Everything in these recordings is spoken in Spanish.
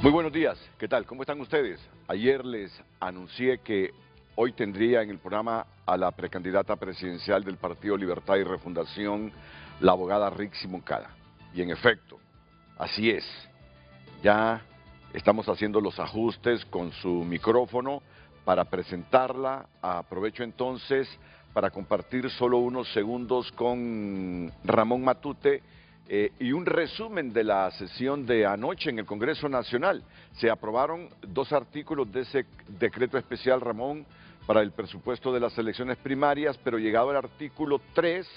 Muy buenos días, ¿qué tal? ¿Cómo están ustedes? Ayer les anuncié que hoy tendría en el programa a la precandidata presidencial del Partido Libertad y Refundación, la abogada Rixi Moncada. Y en efecto, así es. Ya estamos haciendo los ajustes con su micrófono para presentarla. Aprovecho entonces para compartir solo unos segundos con Ramón Matute y un resumen de la sesión de anoche en el Congreso Nacional. Se aprobaron 2 artículos de ese decreto especial, Ramón, para el presupuesto de las elecciones primarias, pero llegado al artículo 3,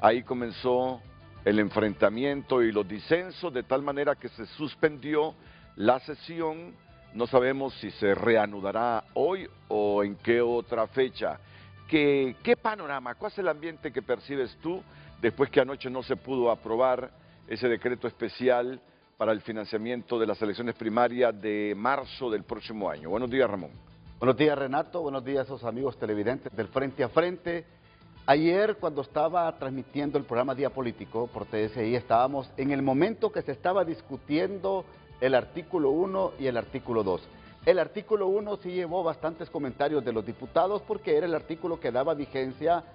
ahí comenzó el enfrentamiento y los disensos, de tal manera que se suspendió la sesión. No sabemos si se reanudará hoy o en qué otra fecha. ¿Qué panorama, cuál es el ambiente que percibes tú después que anoche no se pudo aprobar ese decreto especial para el financiamiento de las elecciones primarias de marzo del próximo año? Buenos días, Ramón. Buenos días, Renato. Buenos días a esos amigos televidentes del Frente a Frente. Ayer, cuando estaba transmitiendo el programa Día Político por TSI, estábamos en el momento que se estaba discutiendo el artículo 1 y el artículo 2. El artículo 1 sí llevó bastantes comentarios de los diputados porque era el artículo que daba vigencia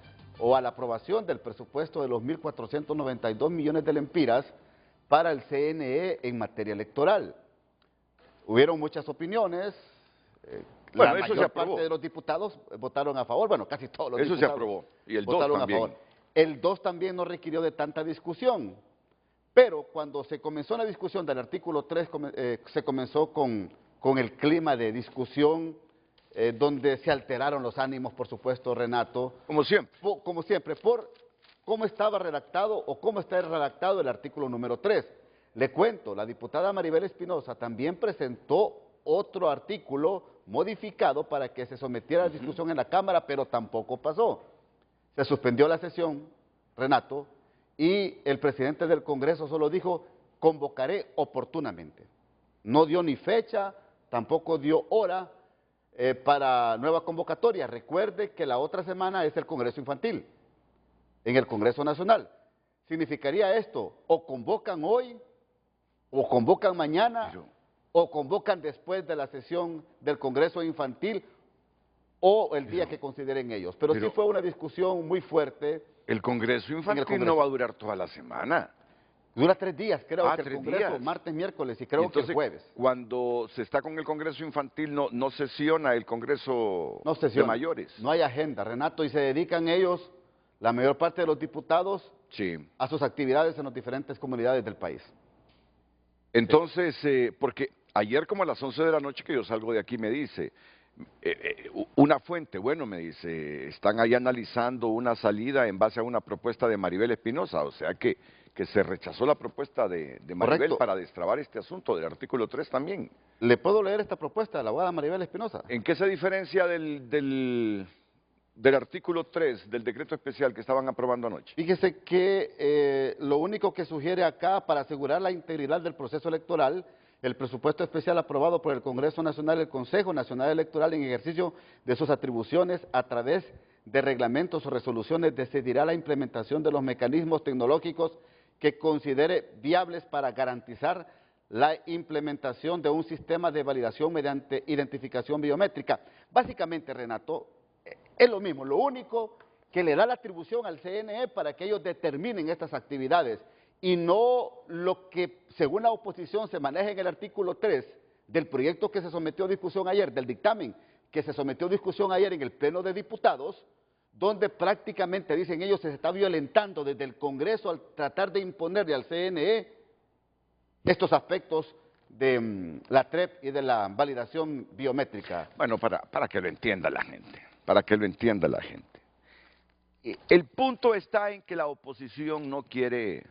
o a la aprobación del presupuesto de los 1.492 millones de lempiras para el CNE en materia electoral. Hubieron muchas opiniones. Bueno, La eso se mayor aprobó. parte de los diputados votaron a favor, bueno, casi todos los Eso diputados se aprobó. Y el 2 votaron a también. favor. El 2 también no requirió de tanta discusión, pero cuando se comenzó la discusión del artículo 3, se comenzó con el clima de discusión, donde se alteraron los ánimos, por supuesto, Renato. Como siempre. Como siempre, por cómo estaba redactado o cómo está redactado el artículo número 3. Le cuento, la diputada Maribel Espinosa también presentó otro artículo modificado para que se sometiera a discusión en la Cámara, pero tampoco pasó. Se suspendió la sesión, Renato, y el presidente del Congreso solo dijo, convocaré oportunamente. No dio ni fecha, tampoco dio hora para nueva convocatoria. Recuerde que la otra semana es el Congreso Infantil, en el Congreso Nacional. Significaría esto, o convocan hoy, o convocan mañana, o convocan después de la sesión del Congreso Infantil, o el día que consideren ellos. Pero sí fue una discusión muy fuerte. El Congreso Infantil no va a durar toda la semana. Dura 3 días, creo que el 3 Congreso, días. martes, miércoles y creo que el jueves. Cuando se está con el Congreso Infantil, no sesiona el Congreso No sesiona, de mayores. no hay agenda, Renato, y se dedican ellos, la mayor parte de los diputados, a sus actividades en las diferentes comunidades del país. Entonces, porque ayer como a las 11 de la noche que yo salgo de aquí me dice, una fuente, bueno, me dice, están ahí analizando una salida en base a una propuesta de Maribel Espinosa, o sea que se rechazó la propuesta de Maribel. Correcto. Para destrabar este asunto del artículo 3 también. ¿Le puedo leer esta propuesta de la abogada Maribel Espinosa? ¿En qué se diferencia del artículo 3 del decreto especial que estaban aprobando anoche? Fíjese que lo único que sugiere acá, para asegurar la integridad del proceso electoral, el presupuesto especial aprobado por el Congreso Nacional y el Consejo Nacional Electoral en ejercicio de sus atribuciones a través de reglamentos o resoluciones decidirá la implementación de los mecanismos tecnológicos que considere viables para garantizar la implementación de un sistema de validación mediante identificación biométrica. Básicamente, Renato, es lo mismo, lo único que le da la atribución al CNE para que ellos determinen estas actividades y no lo que, según la oposición, se maneja en el artículo 3 del proyecto que se sometió a discusión ayer, del dictamen que se sometió a discusión ayer en el Pleno de Diputados, donde prácticamente, dicen ellos, se está violentando desde el Congreso al tratar de imponerle al CNE estos aspectos de la TREP y de la validación biométrica. Bueno, para que lo entienda la gente, para que lo entienda la gente. El punto está en que la oposición no quiere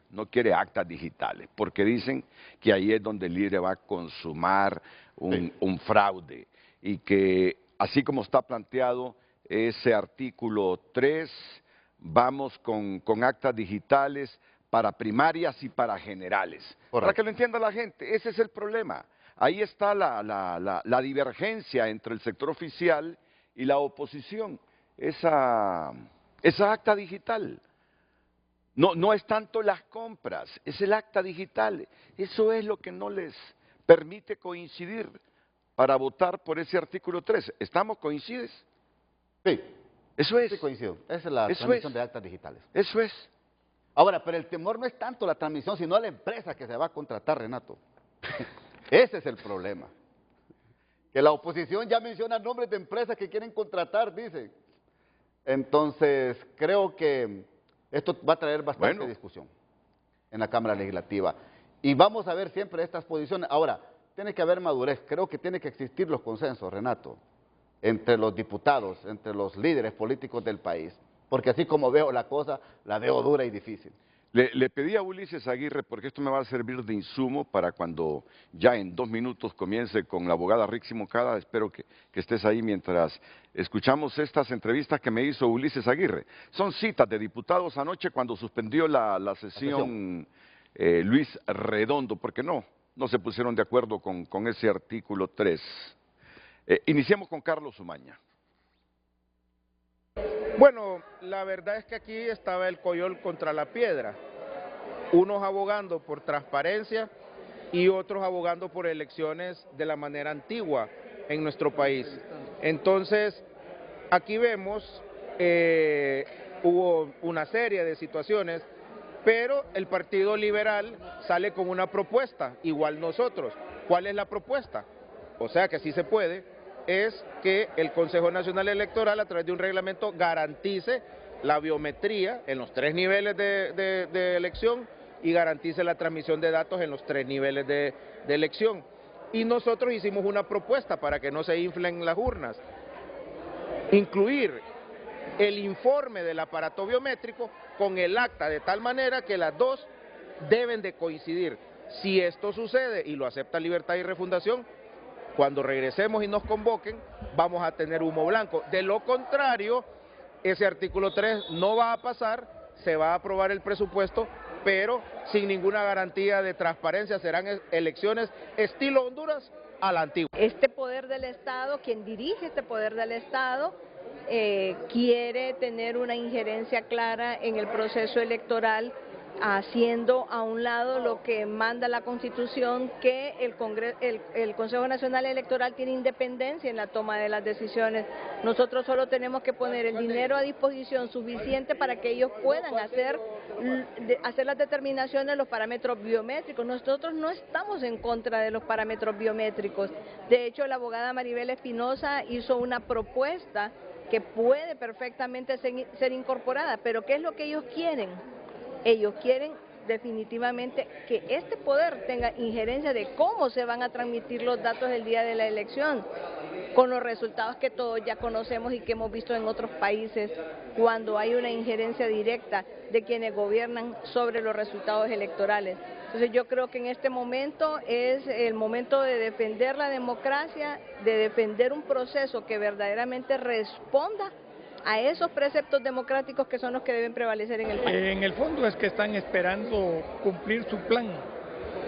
actas digitales, porque dicen que ahí es donde el IRE va a consumar un fraude, y que así como está planteado ese artículo 3, vamos con actas digitales para primarias y para generales. Correcto. Para que lo entienda la gente, ese es el problema. Ahí está la divergencia entre el sector oficial y la oposición. Esa acta digital. No es tanto las compras, es el acta digital. Eso es lo que no les permite coincidir para votar por ese artículo 3. ¿Estamos coincides? Sí. Eso es. Sí, coincido. Esa es la Eso transmisión es. de actas digitales. Eso es. Ahora, pero el temor no es tanto la transmisión, sino la empresa que se va a contratar, Renato. Ese es el problema. Que la oposición ya menciona nombres de empresas que quieren contratar, dice. Entonces, creo que esto va a traer bastante discusión en la Cámara Legislativa. Y vamos a ver siempre estas posiciones. Ahora, tiene que haber madurez. Creo que tiene que existir los consensos, Renato, entre los diputados, entre los líderes políticos del país. Porque así como veo la cosa, la veo dura y difícil. Le pedí a Ulises Aguirre, porque esto me va a servir de insumo para cuando ya en 2 minutos comience con la abogada Rixi Moncada. Espero que estés ahí mientras escuchamos estas entrevistas que me hizo Ulises Aguirre. Son citas de diputados anoche cuando suspendió la sesión Luis Redondo, porque no se pusieron de acuerdo con ese artículo 3. Iniciemos con Carlos Umaña. Bueno, la verdad es que aquí estaba el coyol contra la piedra, unos abogando por transparencia y otros abogando por elecciones de la manera antigua en nuestro país. Entonces, aquí vemos, hubo una serie de situaciones, pero el Partido Liberal sale con una propuesta, igual nosotros. ¿Cuál es la propuesta? O sea que sí se puede. Es que el Consejo Nacional Electoral, a través de un reglamento, garantice la biometría en los 3 niveles de elección y garantice la transmisión de datos en los 3 niveles de elección. Y nosotros hicimos una propuesta para que no se inflen las urnas, incluir el informe del aparato biométrico con el acta, de tal manera que las dos deben de coincidir. Si esto sucede y lo acepta Libertad y Refundación, cuando regresemos y nos convoquen, vamos a tener humo blanco. De lo contrario, ese artículo 3 no va a pasar, se va a aprobar el presupuesto, pero sin ninguna garantía de transparencia. Serán elecciones estilo Honduras a la antigua. Este poder del Estado, quien dirige este poder del Estado, quiere tener una injerencia clara en el proceso electoral, haciendo a un lado lo que manda la Constitución, que el Consejo Nacional Electoral tiene independencia en la toma de las decisiones. Nosotros solo tenemos que poner el dinero a disposición suficiente para que ellos puedan hacer las determinaciones de los parámetros biométricos. Nosotros no estamos en contra de los parámetros biométricos. De hecho, la abogada Maribel Espinosa hizo una propuesta que puede perfectamente ser incorporada, pero ¿qué es lo que ellos quieren? Ellos quieren definitivamente que este poder tenga injerencia de cómo se van a transmitir los datos el día de la elección, con los resultados que todos ya conocemos y que hemos visto en otros países, cuando hay una injerencia directa de quienes gobiernan sobre los resultados electorales. Entonces yo creo que en este momento es el momento de defender la democracia, de defender un proceso que verdaderamente responda a esos preceptos democráticos que son los que deben prevalecer en el país. En el fondo es que están esperando cumplir su plan,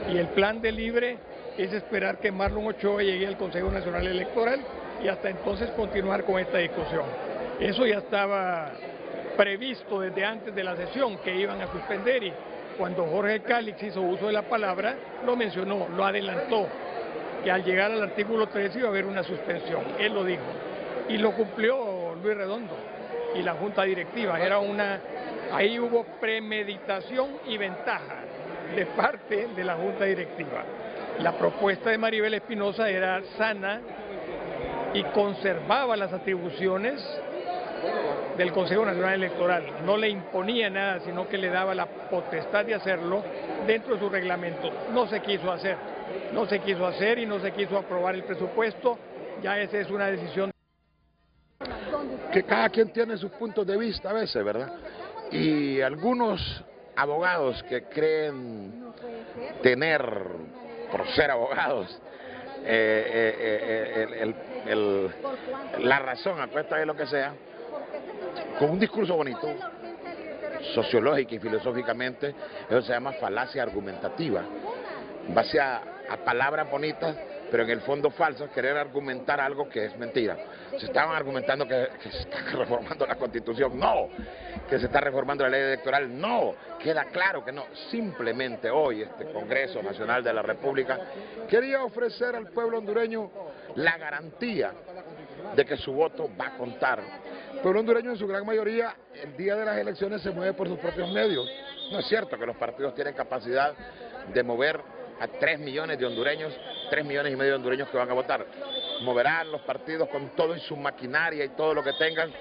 y el plan de Libre es esperar que Marlon Ochoa llegue al Consejo Nacional Electoral y hasta entonces continuar con esta discusión. Eso ya estaba previsto desde antes de la sesión, que iban a suspender, y cuando Jorge Cálix hizo uso de la palabra, lo mencionó, lo adelantó, que al llegar al artículo 13 iba a haber una suspensión, él lo dijo, y lo cumplió Luis Redondo y la Junta Directiva. Ahí hubo premeditación y ventaja de parte de la Junta Directiva. La propuesta de Maribel Espinosa era sana y conservaba las atribuciones del Consejo Nacional Electoral. No le imponía nada, sino que le daba la potestad de hacerlo dentro de su reglamento. No se quiso hacer y no se quiso aprobar el presupuesto. Ya esa es una decisión que cada quien tiene sus puntos de vista a veces, ¿verdad? Y algunos abogados que creen tener, por ser abogados, la razón a cuesta de lo que sea, con un discurso bonito, sociológica y filosóficamente, eso se llama falacia argumentativa. En base a palabras bonitas pero en el fondo falso es querer argumentar algo que es mentira. Se estaban argumentando que se está reformando la Constitución, no. Que se está reformando la ley electoral, no. Queda claro que no. Simplemente hoy este Congreso Nacional de la República quería ofrecer al pueblo hondureño la garantía de que su voto va a contar. El pueblo hondureño en su gran mayoría el día de las elecciones se mueve por sus propios medios. No es cierto que los partidos tienen capacidad de mover a 3 millones de hondureños, 3 millones y medio de hondureños que van a votar. Moverán los partidos con todo y su maquinaria y todo lo que tengan,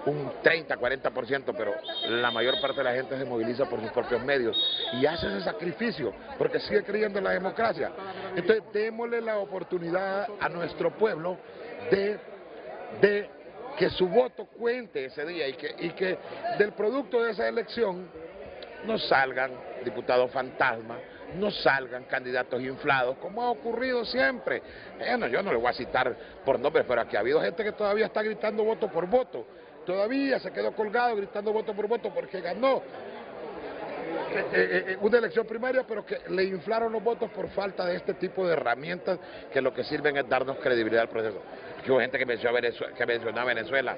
un 30, 40%, pero la mayor parte de la gente se moviliza por sus propios medios y hace ese sacrificio porque sigue creyendo en la democracia. Entonces démosle la oportunidad a nuestro pueblo de que su voto cuente ese día y que del producto de esa elección no salgan diputados fantasmas, no salgan candidatos inflados, como ha ocurrido siempre. Bueno, yo no le voy a citar por nombres, pero aquí ha habido gente que todavía está gritando voto por voto, todavía se quedó colgado gritando voto por voto porque ganó una elección primaria, pero que le inflaron los votos por falta de este tipo de herramientas que lo que sirven es darnos credibilidad al proceso. Aquí hubo gente que mencionó a Venezuela.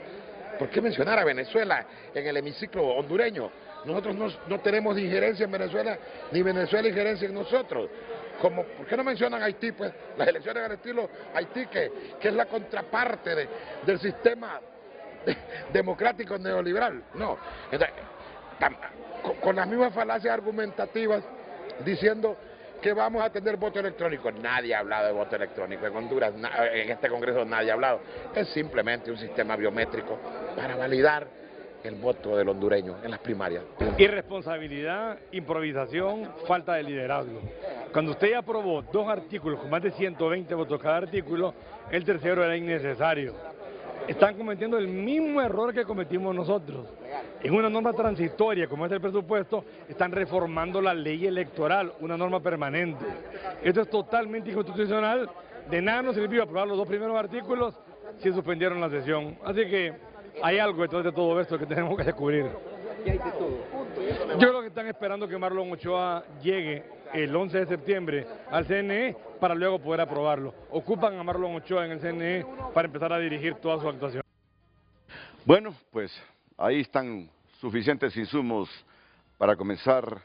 ¿Por qué mencionar a Venezuela en el hemiciclo hondureño? Nosotros no tenemos injerencia en Venezuela, ni Venezuela injerencia en nosotros. ¿Por qué no mencionan Haití? Pues las elecciones al estilo Haití, que es la contraparte del sistema democrático neoliberal. No. Entonces, con las mismas falacias argumentativas, diciendo que vamos a tener voto electrónico. Nadie ha hablado de voto electrónico en Honduras, en este Congreso nadie ha hablado. Es simplemente un sistema biométrico para validar el voto del hondureño en las primarias. Irresponsabilidad, improvisación, falta de liderazgo. Cuando usted ya aprobó 2 artículos con más de 120 votos cada artículo, el tercero era innecesario. Están cometiendo el mismo error que cometimos nosotros. En una norma transitoria como es el presupuesto, están reformando la ley electoral, una norma permanente. Esto es totalmente inconstitucional. De nada nos sirvió aprobar los 2 primeros artículos si suspendieron la sesión. Así que hay algo detrás de todo esto que tenemos que descubrir. Yo creo que están esperando que Marlon Ochoa llegue el 11 de septiembre al CNE para luego poder aprobarlo. Ocupan a Marlon Ochoa en el CNE para empezar a dirigir toda su actuación. Bueno, pues ahí están suficientes insumos para comenzar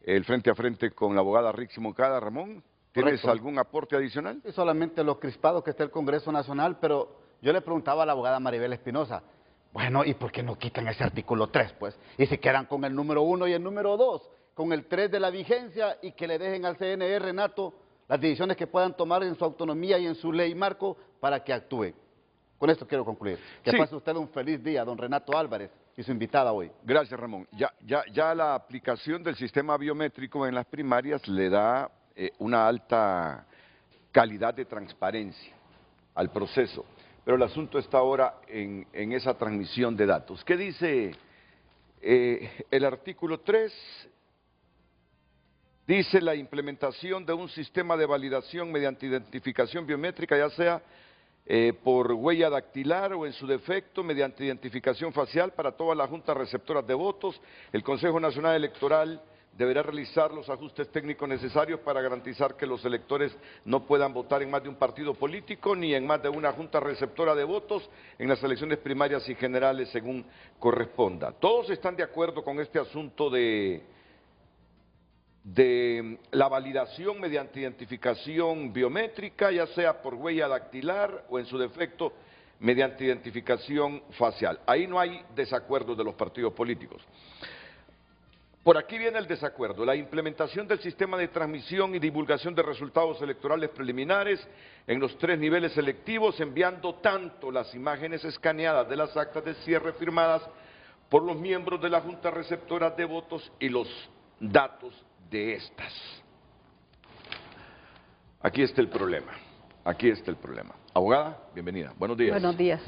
el frente a frente con la abogada Rixi Moncada. Ramón, ¿tienes Correcto. algún aporte adicional? Y solamente lo crispado que está el Congreso Nacional, pero yo le preguntaba a la abogada Maribel Espinosa, bueno, ¿y por qué no quitan ese artículo 3, pues? Y se quedan con el número 1 y el número 2, con el 3 de la vigencia y que le dejen al CNE, Renato, las decisiones que puedan tomar en su autonomía y en su ley marco para que actúe. Con esto quiero concluir. Que Sí. pase usted un feliz día, don Renato Álvarez y su invitada hoy. Gracias, Ramón. Ya la aplicación del sistema biométrico en las primarias le da una alta calidad de transparencia al proceso, pero el asunto está ahora en esa transmisión de datos. ¿Qué dice el artículo 3? Dice la implementación de un sistema de validación mediante identificación biométrica, ya sea por huella dactilar o en su defecto mediante identificación facial para todas las juntas receptoras de votos. El Consejo Nacional Electoral deberá realizar los ajustes técnicos necesarios para garantizar que los electores no puedan votar en más de un partido político ni en más de una junta receptora de votos en las elecciones primarias y generales según corresponda. Todos están de acuerdo con este asunto de la validación mediante identificación biométrica, ya sea por huella dactilar o en su defecto mediante identificación facial. Ahí no hay desacuerdo de los partidos políticos. Por aquí viene el desacuerdo, la implementación del sistema de transmisión y divulgación de resultados electorales preliminares en los 3 niveles selectivos, enviando tanto las imágenes escaneadas de las actas de cierre firmadas por los miembros de la Junta Receptora de Votos y los datos de estas. Aquí está el problema, aquí está el problema. Abogada, bienvenida, buenos días. Buenos días,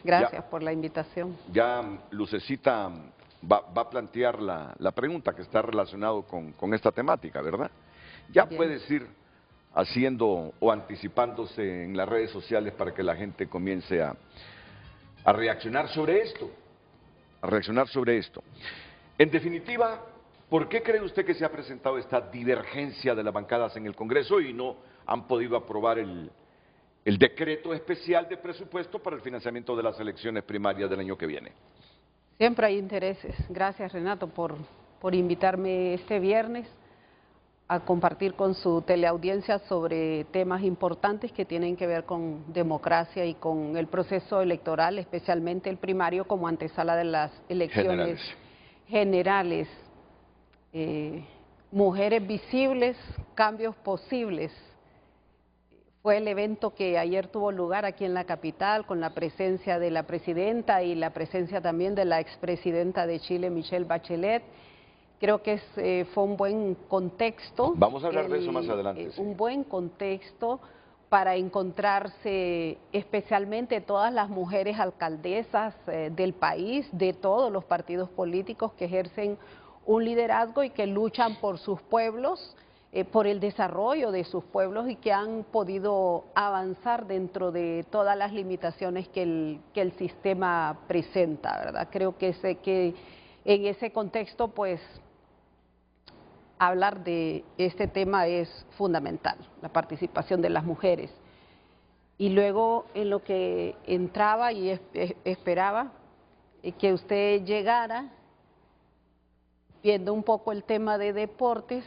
gracias por la invitación. Ya Lucecita va a plantear la pregunta que está relacionado con esta temática, ¿verdad? Ya Bien. puedes ir haciendo o anticipándose en las redes sociales para que la gente comience a reaccionar sobre esto, En definitiva, ¿por qué cree usted que se ha presentado esta divergencia de las bancadas en el Congreso y no han podido aprobar el decreto especial de presupuesto para el financiamiento de las elecciones primarias del año que viene. Siempre hay intereses. Gracias, Renato, por invitarme este viernes a compartir con su teleaudiencia sobre temas importantes que tienen que ver con democracia y con el proceso electoral, especialmente el primario como antesala de las elecciones generales. Mujeres visibles, cambios posibles. Fue el evento que ayer tuvo lugar aquí en la capital con la presencia de la presidenta y la presencia también de la expresidenta de Chile, Michelle Bachelet. Creo que fue un buen contexto. Vamos a hablar de eso más adelante. Sí. Un buen contexto para encontrarse especialmente todas las mujeres alcaldesas del país, de todos los partidos políticos que ejercen un liderazgo y que luchan por sus pueblos, por el desarrollo de sus pueblos y que han podido avanzar dentro de todas las limitaciones que el sistema presenta, ¿verdad? Creo que en ese contexto, pues, hablar de este tema es fundamental, la participación de las mujeres. Y luego, en lo que entraba y esperaba que usted llegara, viendo un poco el tema de deportes,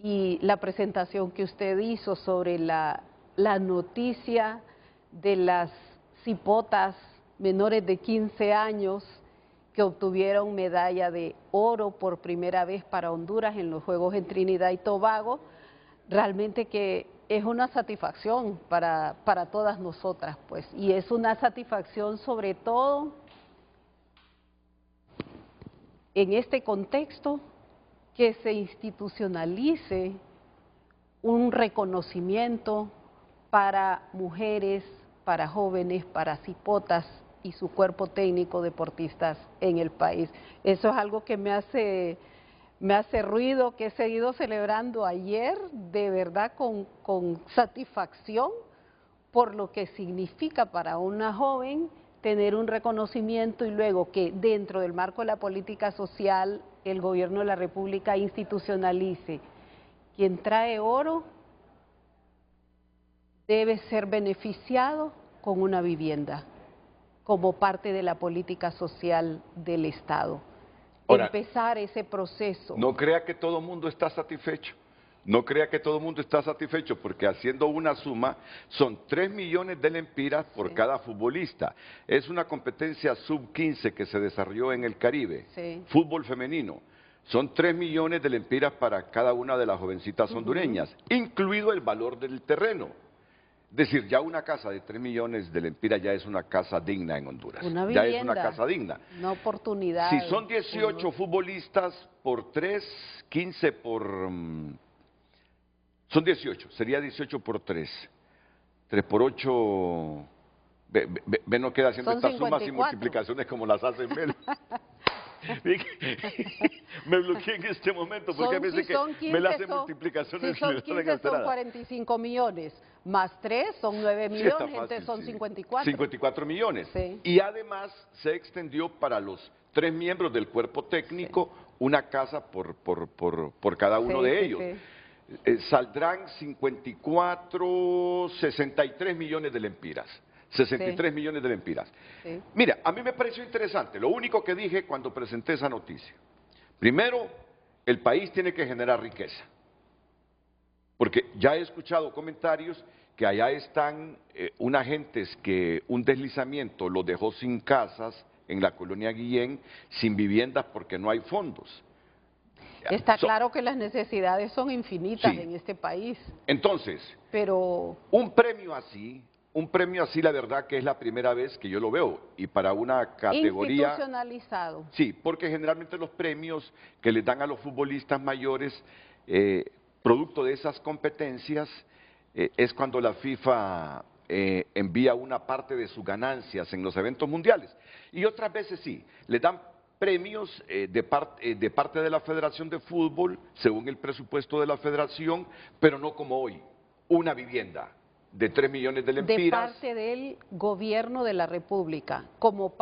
y la presentación que usted hizo sobre la noticia de las cipotas menores de 15 años que obtuvieron medalla de oro por primera vez para Honduras en los Juegos en Trinidad y Tobago, realmente que es una satisfacción para todas nosotras, pues, y es una satisfacción sobre todo en este contexto que se institucionalice un reconocimiento para mujeres, para jóvenes, para cipotas y su cuerpo técnico deportistas en el país. Eso es algo que me hace ruido, que he seguido celebrando ayer, de verdad con satisfacción, por lo que significa para una joven tener un reconocimiento y luego que dentro del marco de la política social el gobierno de la República institucionalice. Quien trae oro debe ser beneficiado con una vivienda como parte de la política social del Estado. Ahora, empezar ese proceso. No crea que todo el mundo está satisfecho. No crea que todo el mundo está satisfecho, porque haciendo una suma, son 3 millones de lempiras por cada futbolista. Es una competencia sub-15 que se desarrolló en el Caribe, fútbol femenino. Son 3 millones de lempiras para cada una de las jovencitas hondureñas, incluido el valor del terreno. Es decir, ya una casa de 3 millones de lempiras ya es una casa digna en Honduras. Una vivienda, ya es una casa digna. Una oportunidad. Si son 18 futbolistas por 3, 15 por... Son 18, sería 18 por 3. 3 por 8, ve no queda haciendo estas sumas y multiplicaciones como las hacen Mel. Me bloqueé en este momento porque a veces me la hacen multiplicaciones. Si son 15 son 45 millones, más 3 son 9 millones, sí, entonces son 54. 54 millones. Sí. Y además se extendió para los 3 miembros del cuerpo técnico una casa por cada uno de ellos. Saldrán 63 millones de lempiras. 63 millones de lempiras. Mira, a mí me pareció interesante. Lo único que dije cuando presenté esa noticia. Primero, el país tiene que generar riqueza. Porque ya he escuchado comentarios que allá están unas gentes que un deslizamiento los dejó sin casas en la colonia Guillén, sin viviendas porque no hay fondos. Está claro que las necesidades son infinitas en este país. Entonces, pero un premio así, la verdad que es la primera vez que yo lo veo, y para una categoría... Institucionalizado. Sí, porque generalmente los premios que les dan a los futbolistas mayores, producto de esas competencias, es cuando la FIFA envía una parte de sus ganancias en los eventos mundiales. Y otras veces sí, les dan premios de parte de la Federación de Fútbol, según el presupuesto de la Federación, pero no como hoy, una vivienda de 3 millones de lempiras. De parte del gobierno de la República, como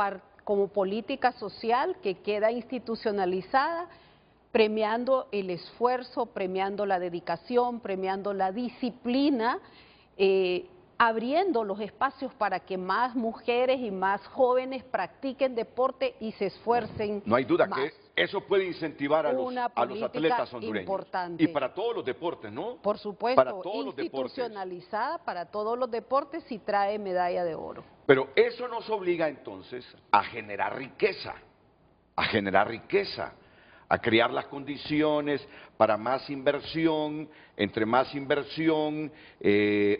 política social que queda institucionalizada premiando el esfuerzo, premiando la dedicación, premiando la disciplina, abriendo los espacios para que más mujeres y más jóvenes practiquen deporte y se esfuercen. No hay duda más. que eso puede incentivar a los atletas hondureños. Importante. Y para todos los deportes, ¿no? Por supuesto, para todos los deportes. Institucionalizada para todos los deportes y trae medalla de oro. Pero eso nos obliga entonces a generar riqueza, a crear las condiciones para más inversión, entre más inversión,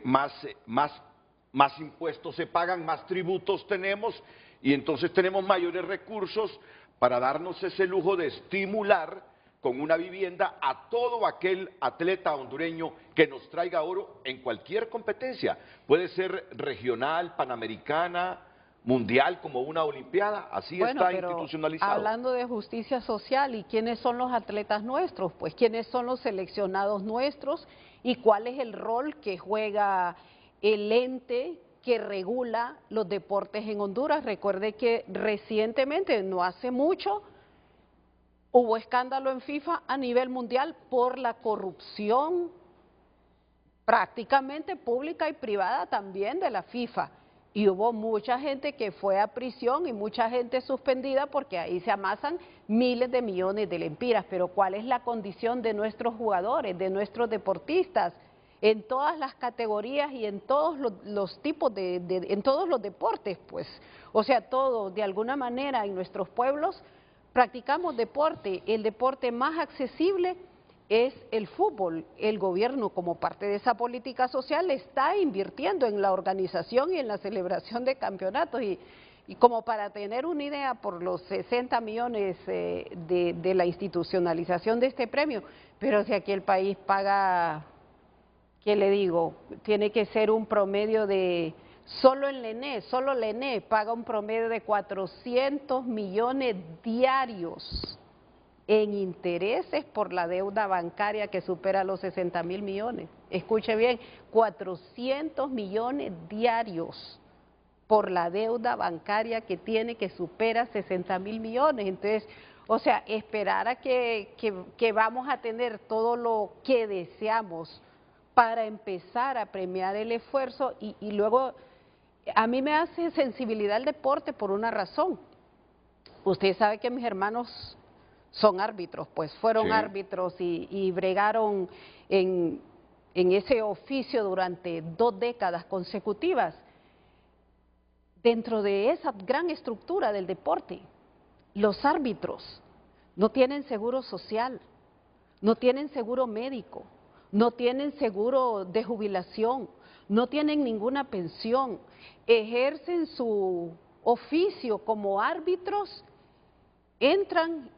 más impuestos se pagan, más tributos tenemos y entonces tenemos mayores recursos para darnos ese lujo de estimular con una vivienda a todo aquel atleta hondureño que nos traiga oro en cualquier competencia. Puede ser regional, panamericana, mundial, como una olimpiada, así bueno, está institucionalizado. Hablando de justicia social, ¿y quiénes son los atletas nuestros? Pues quiénes son los seleccionados nuestros y cuál es el rol que juega el ente que regula los deportes en Honduras. Recuerde que recientemente, no hace mucho, hubo escándalo en FIFA a nivel mundial por la corrupción prácticamente pública y privada también de la FIFA. Y hubo mucha gente que fue a prisión y mucha gente suspendida porque ahí se amasan miles de millones de lempiras. Pero ¿cuál es la condición de nuestros jugadores, de nuestros deportistas? En todas las categorías y en todos los tipos en todos los deportes, pues. O sea, todos, de alguna manera, en nuestros pueblos practicamos deporte. El deporte más accesible es el fútbol. El gobierno, como parte de esa política social, está invirtiendo en la organización y en la celebración de campeonatos. Y como para tener una idea, por los 60 millones de la institucionalización de este premio, pero si aquí el país paga, ¿qué le digo? Tiene que ser un promedio de, solo el ENE paga un promedio de 400 millones diarios en intereses por la deuda bancaria que supera los 60.000 millones. Escuche bien, 400 millones diarios por la deuda bancaria que tiene, que supera 60.000 millones. Entonces, o sea, esperar a que vamos a tener todo lo que deseamos para empezar a premiar el esfuerzo y luego, a mí me hace sensibilidad el deporte por una razón. Usted sabe que mis hermanos son árbitros, pues fueron sí. árbitros y bregaron en ese oficio durante 2 décadas consecutivas. Dentro de esa gran estructura del deporte, los árbitros no tienen seguro social, no tienen seguro médico, no tienen seguro de jubilación, no tienen ninguna pensión, ejercen su oficio como árbitros, entran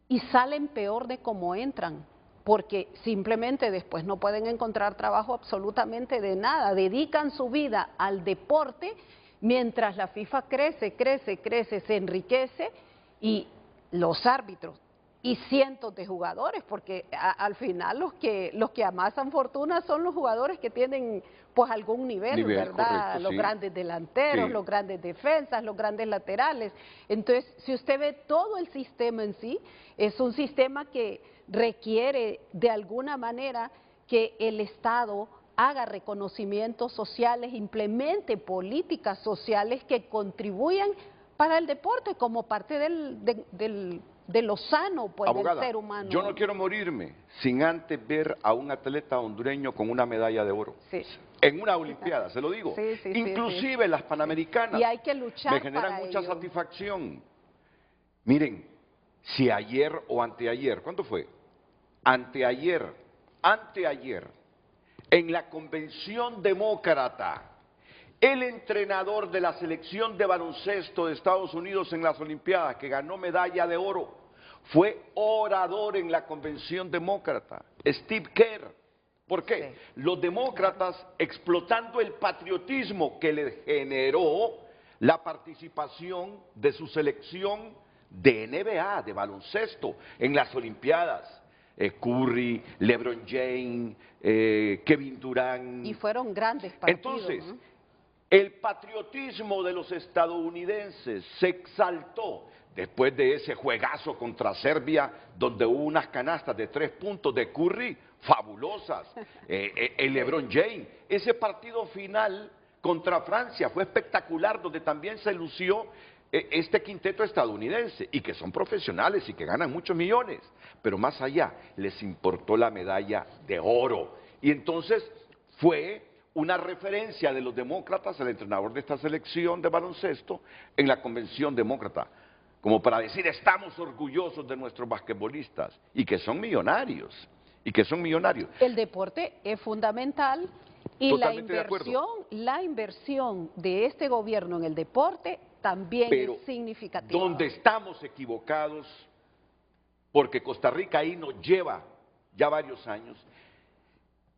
y salen peor de como entran, porque simplemente después no pueden encontrar trabajo absolutamente de nada, dedican su vida al deporte mientras la FIFA crece, se enriquece y los árbitros y cientos de jugadores, porque al final los que amasan fortuna son los jugadores que tienen pues algún nivel, ¿verdad? Correcto, los sí. grandes delanteros, Sí. los grandes defensas, los grandes laterales. Entonces, si usted ve todo el sistema en sí, es un sistema que requiere de alguna manera que el Estado haga reconocimientos sociales, implemente políticas sociales que contribuyan para el deporte como parte de lo sano, pues, Abogada, del ser humano. yo no quiero morirme sin antes ver a un atleta hondureño con una medalla de oro. Sí. En una olimpiada, se lo digo. Sí, sí, Inclusive sí. las panamericanas. Y hay que luchar me generan para mucha ello. satisfacción. Miren, si ayer o anteayer, ¿cuándo fue? Anteayer, en la Convención Demócrata, el entrenador de la selección de baloncesto de Estados Unidos en las Olimpiadas, que ganó medalla de oro, fue orador en la Convención Demócrata, Steve Kerr. ¿Por qué? Sí. Los demócratas, explotando el patriotismo que les generó la participación de su selección de NBA, de baloncesto, en las Olimpiadas. Curry, LeBron James, Kevin Durant. Y fueron grandes partidos. Entonces, ¿no? el patriotismo de los estadounidenses se exaltó después de ese juegazo contra Serbia, donde hubo unas canastas de 3 puntos de Curry fabulosas, el LeBron James, ese partido final contra Francia fue espectacular, donde también se lució este quinteto estadounidense, y que son profesionales y que ganan muchos millones, pero más allá, les importó la medalla de oro. Y entonces fue una referencia de los demócratas, el entrenador de esta selección de baloncesto, en la convención demócrata, como para decir, estamos orgullosos de nuestros basquetbolistas, y que son millonarios, El deporte es fundamental y Totalmente la inversión de este gobierno en el deporte también es significativa. Donde estamos equivocados, porque Costa Rica ahí nos lleva ya varios años,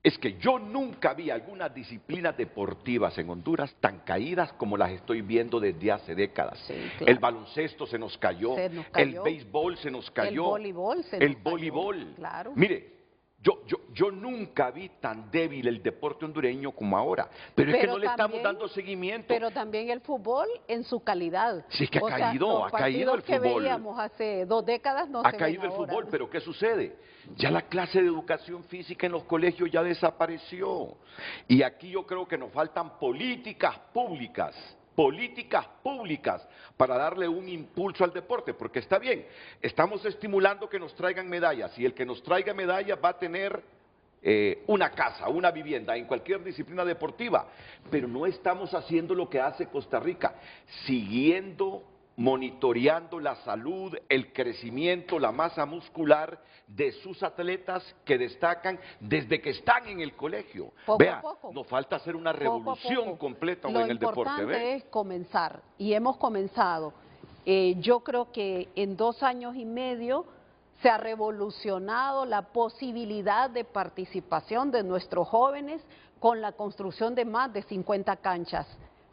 es que yo nunca vi algunas disciplinas deportivas en Honduras tan caídas como las estoy viendo desde hace décadas. Sí, claro. El baloncesto se nos cayó, el béisbol se nos cayó, el voleibol voleibol. Claro. Mire, yo nunca vi tan débil el deporte hondureño como ahora, pero es que no le estamos dando seguimiento. Pero también el fútbol en su calidad. Sí, es que ha caído el fútbol. Que veíamos hace 2 décadas no ha se caído ven el ahora. fútbol, pero ¿qué sucede? Ya la clase de educación física en los colegios ya desapareció. Y aquí yo creo que nos faltan políticas públicas para darle un impulso al deporte, porque está bien, estamos estimulando que nos traigan medallas, y el que nos traiga medallas va a tener una casa, una vivienda en cualquier disciplina deportiva, pero no estamos haciendo lo que hace Costa Rica, monitoreando la salud, el crecimiento, la masa muscular de sus atletas que destacan desde que están en el colegio. Vea, nos falta hacer una revolución completa en el deporte. Lo importante es comenzar, y hemos comenzado. Yo creo que en 2 años y medio se ha revolucionado la posibilidad de participación de nuestros jóvenes con la construcción de más de 50 canchas.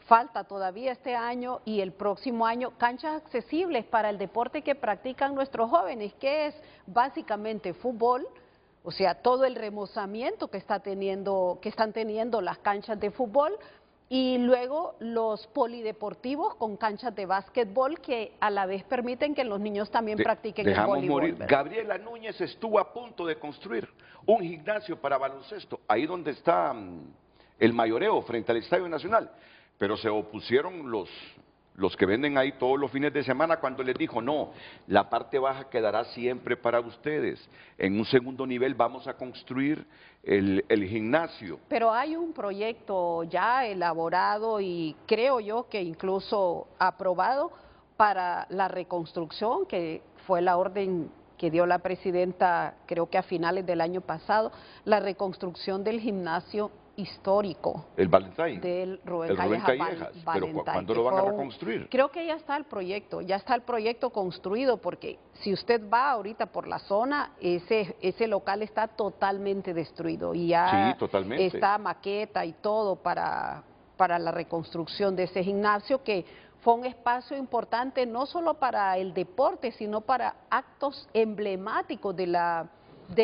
Falta todavía este año y el próximo año canchas accesibles para el deporte que practican nuestros jóvenes, que es básicamente fútbol, o sea, todo el remozamiento que están teniendo las canchas de fútbol, y luego los polideportivos con canchas de básquetbol que a la vez permiten que los niños también practiquen el voleibol. Gabriela Núñez estuvo a punto de construir un gimnasio para baloncesto, ahí donde está el mayoreo, frente al Estadio Nacional. Pero se opusieron los que venden ahí todos los fines de semana cuando les dijo, no, la parte baja quedará siempre para ustedes. En un segundo nivel vamos a construir el gimnasio. Pero hay un proyecto ya elaborado y creo yo que incluso aprobado para la reconstrucción, que fue la orden que dio la presidenta, creo que a finales del año pasado, la reconstrucción del gimnasio histórico. El Valentín. Del Rubén Callejas. Pero ¿cuándo lo van a reconstruir? Creo que ya está el proyecto construido, porque si usted va ahorita por la zona, ese local está totalmente destruido y ya está maqueta y todo para la reconstrucción de ese gimnasio, que fue un espacio importante no solo para el deporte, sino para actos emblemáticos de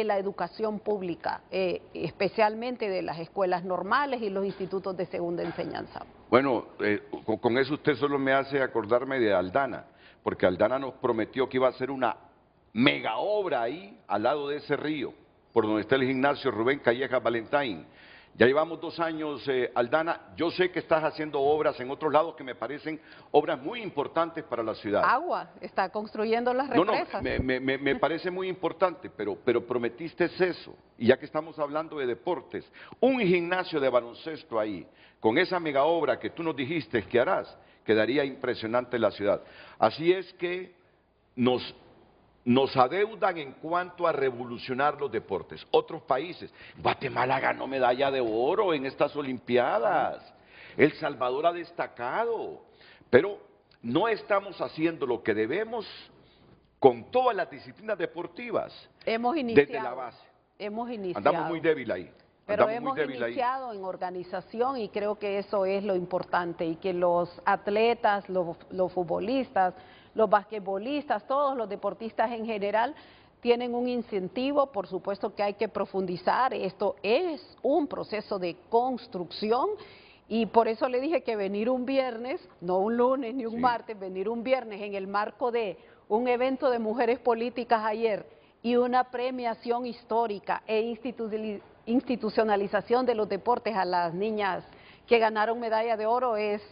la educación pública, especialmente de las escuelas normales y los institutos de segunda enseñanza. Bueno, con eso usted solo me hace acordarme de Aldana, porque Aldana nos prometió que iba a hacer una mega obra ahí, al lado de ese río, por donde está el gimnasio Rubén Callejas Valentín. Ya llevamos 2 años, Aldana, yo sé que estás haciendo obras en otros lados que me parecen obras muy importantes para la ciudad. Agua, está construyendo las represas. Me parece muy importante, pero prometiste eso, y ya que estamos hablando de deportes, un gimnasio de baloncesto ahí, con esa mega obra que tú nos dijiste que harás, quedaría impresionante la ciudad. Así es que nos adeudan en cuanto a revolucionar los deportes. Otros países, Guatemala ganó medalla de oro en estas Olimpiadas, El Salvador ha destacado, pero no estamos haciendo lo que debemos con todas las disciplinas deportivas. Hemos iniciado. Desde la base. Hemos iniciado. Andamos muy débil ahí. Pero hemos iniciado en organización, y creo que eso es lo importante, y que los atletas, los futbolistas, los basquetbolistas, todos los deportistas en general tienen un incentivo. Por supuesto que hay que profundizar, esto es un proceso de construcción, y por eso le dije que venir un viernes, no un lunes ni un martes, venir un viernes en el marco de un evento de mujeres políticas ayer y una premiación histórica e institucionalización de los deportes a las niñas que ganaron medalla de oro es...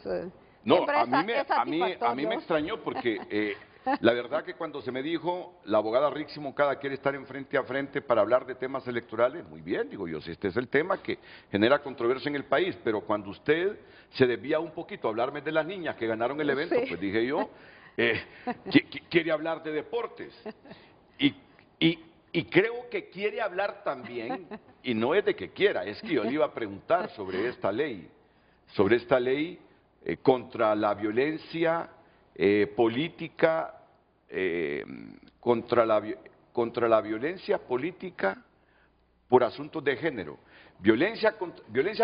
No, a mí me extrañó porque la verdad que cuando se me dijo la abogada Rixi Moncada quiere estar en frente a frente para hablar de temas electorales, muy bien, digo yo, si este es el tema que genera controversia en el país, pero cuando usted se desvía un poquito a hablarme de las niñas que ganaron el evento, sí, pues dije yo, quiere hablar de deportes. Y creo que quiere hablar también, y no es de que quiera, es que yo le iba a preguntar sobre esta ley contra la violencia política, contra la violencia política por asuntos de género, violencia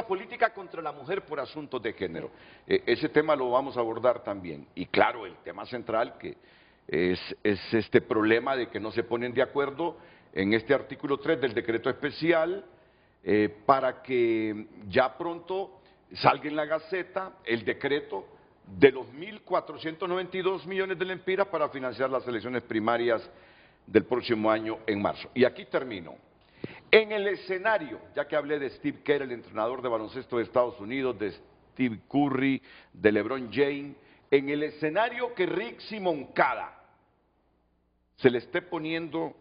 política contra la mujer por asuntos de género. Ese tema lo vamos a abordar también. Y claro, el tema central que es este problema de que no se ponen de acuerdo en este artículo 3 del decreto especial para que ya pronto salga en la Gaceta el decreto de los 1.492 millones de lempiras para financiar las elecciones primarias del próximo año en marzo. Y aquí termino. En el escenario, ya que hablé de Steve Kerr, el entrenador de baloncesto de Estados Unidos, de Steve Curry, de LeBron James, en el escenario que Rixi Moncada se le esté poniendo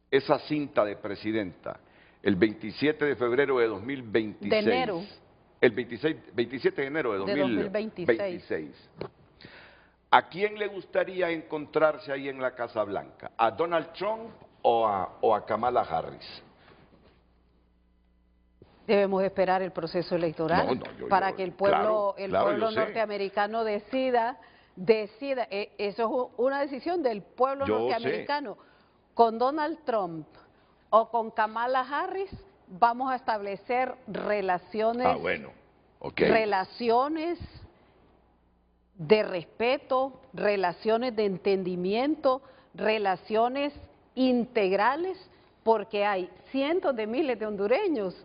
esa cinta de presidenta el 27 de febrero de 2026. De enero. El 27 de enero de 2026. ¿A quién le gustaría encontrarse ahí en la Casa Blanca? ¿A Donald Trump o a Kamala Harris? Debemos esperar el proceso electoral para que el pueblo, norteamericano decida, eso es una decisión del pueblo norteamericano. Con Donald Trump o con Kamala Harris vamos a establecer relaciones, relaciones de respeto, relaciones de entendimiento, relaciones integrales, porque hay cientos de miles de hondureños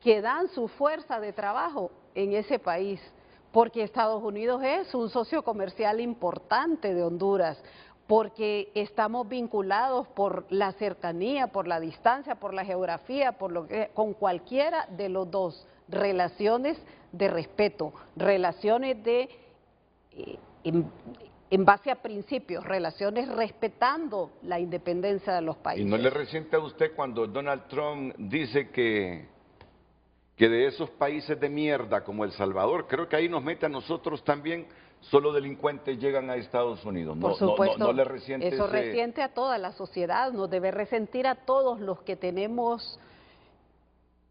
que dan su fuerza de trabajo en ese país, porque Estados Unidos es un socio comercial importante de Honduras, porque estamos vinculados por la cercanía, por la distancia, por la geografía, con cualquiera de los dos, relaciones de respeto, relaciones en base a principios, relaciones respetando la independencia de los países. ¿Y no le resiente a usted cuando Donald Trump dice que de esos países de mierda como El Salvador, creo que ahí nos mete a nosotros también, solo delincuentes llegan a Estados Unidos? Por supuesto, no le resiente eso resiente a toda la sociedad, nos debe resentir a todos los que tenemos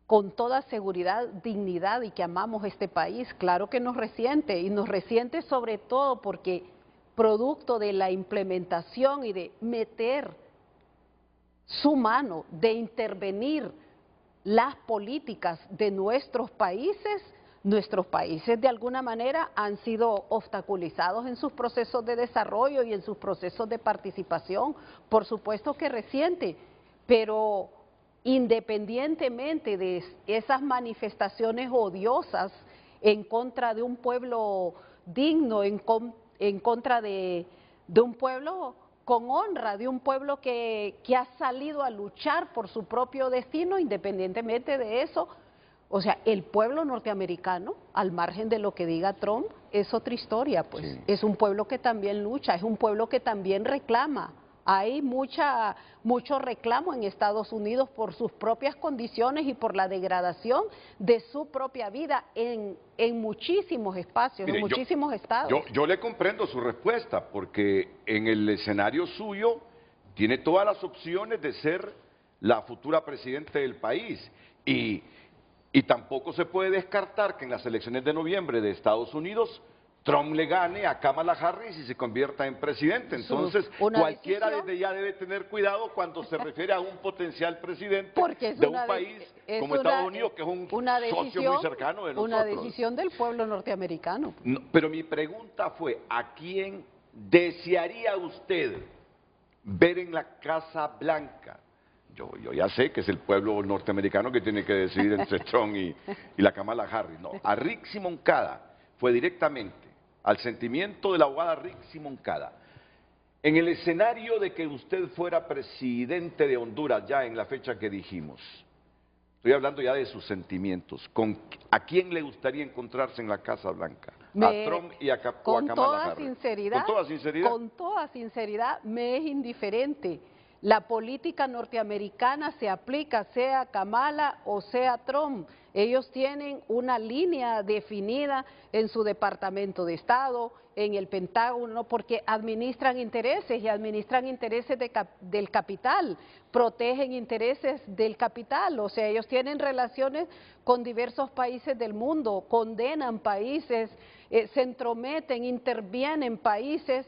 con toda seguridad, dignidad y que amamos este país. Claro que nos resiente, y nos resiente sobre todo porque producto de la implementación y de meter su mano, de intervenir las políticas de nuestros países de alguna manera han sido obstaculizados en sus procesos de desarrollo y en sus procesos de participación. Por supuesto que resiente, pero independientemente de esas manifestaciones odiosas en contra de un pueblo digno, en contra de un pueblo con honra, de un pueblo que ha salido a luchar por su propio destino, independientemente de eso. O sea, el pueblo norteamericano, al margen de lo que diga Trump, es otra historia, pues. Sí. Es un pueblo que también lucha, es un pueblo que también reclama. Hay mucho reclamo en Estados Unidos por sus propias condiciones y por la degradación de su propia vida en muchísimos espacios, en muchísimos estados. Yo le comprendo su respuesta, porque en el escenario suyo tiene todas las opciones de ser la futura presidenta del país. Y tampoco se puede descartar que en las elecciones de noviembre de Estados Unidos Trump le gane a Kamala Harris y se convierta en presidente. Entonces, cualquiera desde ya debe tener cuidado cuando se refiere a un potencial presidente de un país como Estados Unidos, que es un socio muy cercano de nosotros. Una decisión del pueblo norteamericano. No, pero mi pregunta fue, ¿a quién desearía usted ver en la Casa Blanca? Yo ya sé que es el pueblo norteamericano que tiene que decidir entre Trump y la Kamala Harris. No, a Rixi Moncada fue directamente al sentimiento de la abogada Rixi Moncada. En el escenario de que usted fuera presidente de Honduras, ya en la fecha que dijimos, estoy hablando ya de sus sentimientos, ¿a quién le gustaría encontrarse en la Casa Blanca? ¿A Trump y a Kamala Harris? Sinceridad, ¿Con toda sinceridad? Con toda sinceridad, me es indiferente. La política norteamericana se aplica, sea Kamala o sea Trump. Ellos tienen una línea definida en su Departamento de Estado, en el Pentágono, porque administran intereses y administran intereses del capital, protegen intereses del capital. O sea, ellos tienen relaciones con diversos países del mundo, condenan países, se entrometen, intervienen países.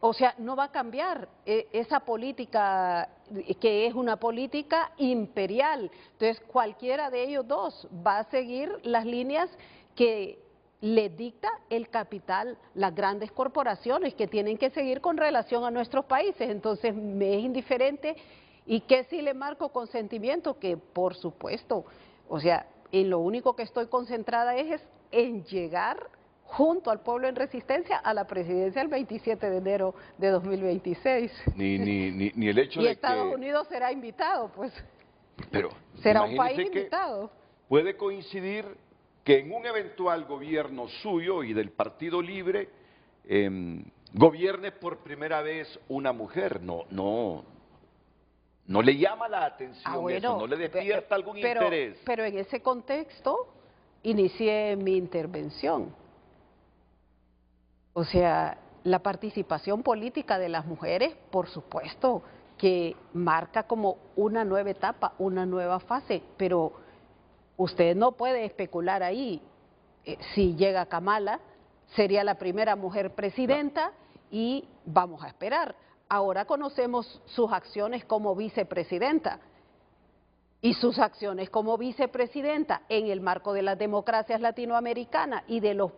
O sea, no va a cambiar esa política que es una política imperial. Entonces, cualquiera de ellos dos va a seguir las líneas que le dicta el capital, las grandes corporaciones que tienen que seguir con relación a nuestros países. Entonces, me es indiferente y que si le marco consentimiento, que por supuesto, o sea, en lo único que estoy concentrada es en llegar junto al pueblo en resistencia a la presidencia el 27 de enero de 2026. Ni el hecho y de Estados que... Unidos será invitado, pues. Pero será un país imagínese que invitado. puede coincidir que en un eventual gobierno suyo y del Partido Libre gobierne por primera vez una mujer. No le llama la atención eso, no le despierta algún interés. Pero en ese contexto inicié mi intervención. O sea, la participación política de las mujeres, por supuesto, que marca como una nueva etapa, una nueva fase, pero usted no puede especular ahí. Si llega Kamala, sería la primera mujer presidenta y vamos a esperar. Ahora conocemos sus acciones como vicepresidenta. Y sus acciones como vicepresidenta en el marco de las democracias latinoamericanas y de los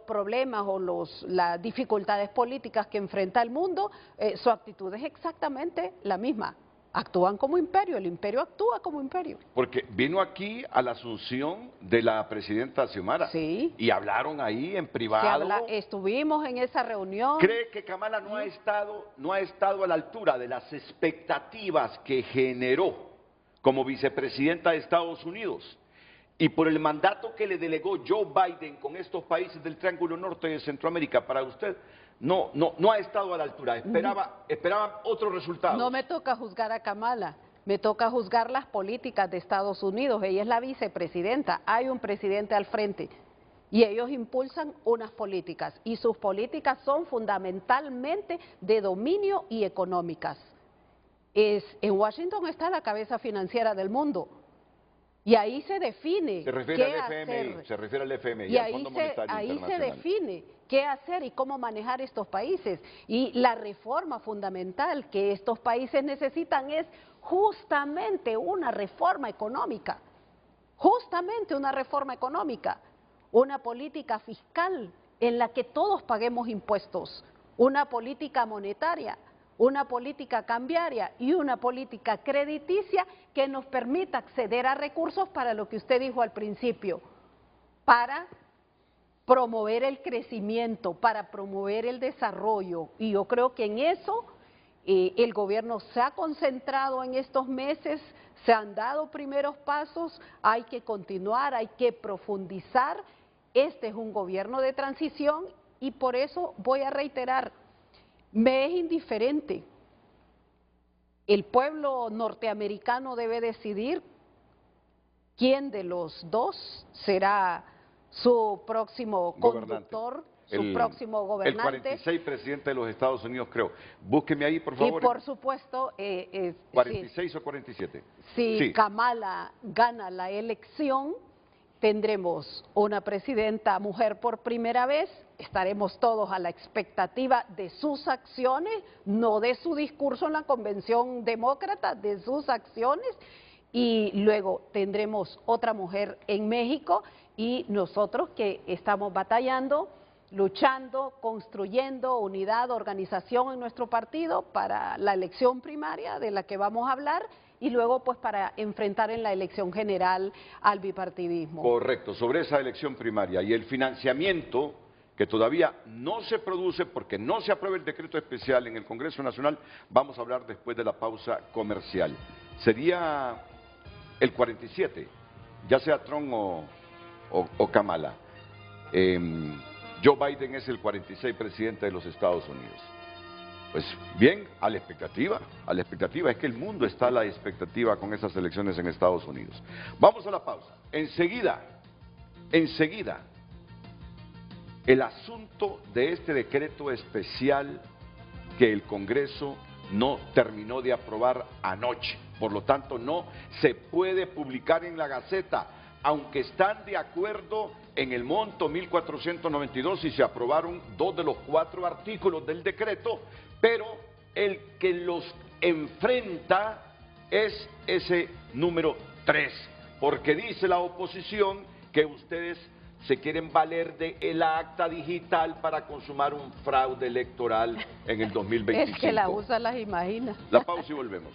problemas o las dificultades políticas que enfrenta el mundo, su actitud es exactamente la misma. Actúan como imperio, el imperio actúa como imperio. Porque vino aquí a la asunción de la presidenta Xiomara. Sí. Y hablaron ahí en privado. Estuvimos en esa reunión. ¿Cree que Kamala no ha estado a la altura de las expectativas que generó como vicepresidenta de Estados Unidos? Y por el mandato que le delegó Joe Biden con estos países del Triángulo Norte de Centroamérica, para usted, no ha estado a la altura. Esperaban otros resultados. No me toca juzgar a Kamala, me toca juzgar las políticas de Estados Unidos. Ella es la vicepresidenta, hay un presidente al frente y ellos impulsan unas políticas y sus políticas son fundamentalmente de dominio y económicas. En Washington está la cabeza financiera del mundo. Y ahí se define se refiere al FMI, y al Fondo Monetario ahí Internacional. se define qué hacer y cómo manejar estos países. Y la reforma fundamental que estos países necesitan es justamente una reforma económica. Justamente una reforma económica. Una política fiscal en la que todos paguemos impuestos. Una política monetaria, una política cambiaria y una política crediticia que nos permita acceder a recursos para lo que usted dijo al principio, para promover el crecimiento, para promover el desarrollo. Y yo creo que en eso el gobierno se ha concentrado en estos meses, se han dado primeros pasos, hay que continuar, hay que profundizar. Este es un gobierno de transición y por eso voy a reiterar, me es indiferente. El pueblo norteamericano debe decidir quién de los dos será su próximo conductor, su próximo gobernante. El 46 presidente de los Estados Unidos, creo. Búsqueme ahí, por favor. Y por supuesto... 46 sí, o 47. Si Kamala gana la elección, tendremos una presidenta mujer por primera vez, estaremos todos a la expectativa de sus acciones, no de su discurso en la convención demócrata, de sus acciones, y luego tendremos otra mujer en México y nosotros que estamos batallando, luchando, construyendo unidad, organización en nuestro partido para la elección primaria de la que vamos a hablar, y luego pues para enfrentar en la elección general al bipartidismo. Correcto, sobre esa elección primaria y el financiamiento que todavía no se produce porque no se aprueba el decreto especial en el Congreso Nacional, vamos a hablar después de la pausa comercial. Sería el 47, ya sea Trump o Kamala. Joe Biden es el 46 presidente de los Estados Unidos. Pues bien, a la expectativa, es que el mundo está a la expectativa con esas elecciones en Estados Unidos. Vamos a la pausa. Enseguida, el asunto de este decreto especial que el Congreso no terminó de aprobar anoche. Por lo tanto, no se puede publicar en la Gaceta, aunque están de acuerdo en el monto 1.492 y se aprobaron 2 de los 4 artículos del decreto, pero el que los enfrenta es ese número 3, porque dice la oposición que ustedes se quieren valer de el acta digital para consumar un fraude electoral en el 2025. Es que la usa, las imagina. La pausa y volvemos.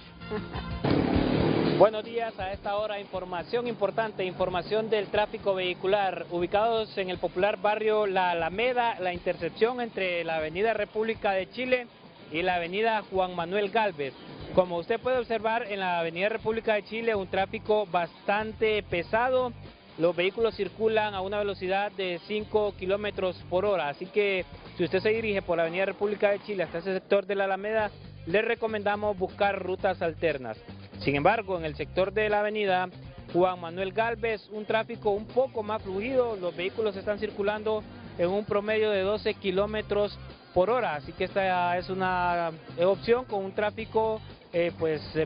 Buenos días, a esta hora información importante, información del tráfico vehicular, ubicados en el popular barrio La Alameda, la intersección entre la avenida República de Chile y la avenida Juan Manuel Gálvez. Como usted puede observar, en la avenida República de Chile un tráfico bastante pesado. Los vehículos circulan a una velocidad de 5 kilómetros por hora, así que si usted se dirige por la avenida República de Chile hasta ese sector de la Alameda, le recomendamos buscar rutas alternas. Sin embargo, en el sector de la avenida Juan Manuel Gálvez, un tráfico un poco más fluido, los vehículos están circulando en un promedio de 12 kilómetros por hora, así que esta es una opción con un tráfico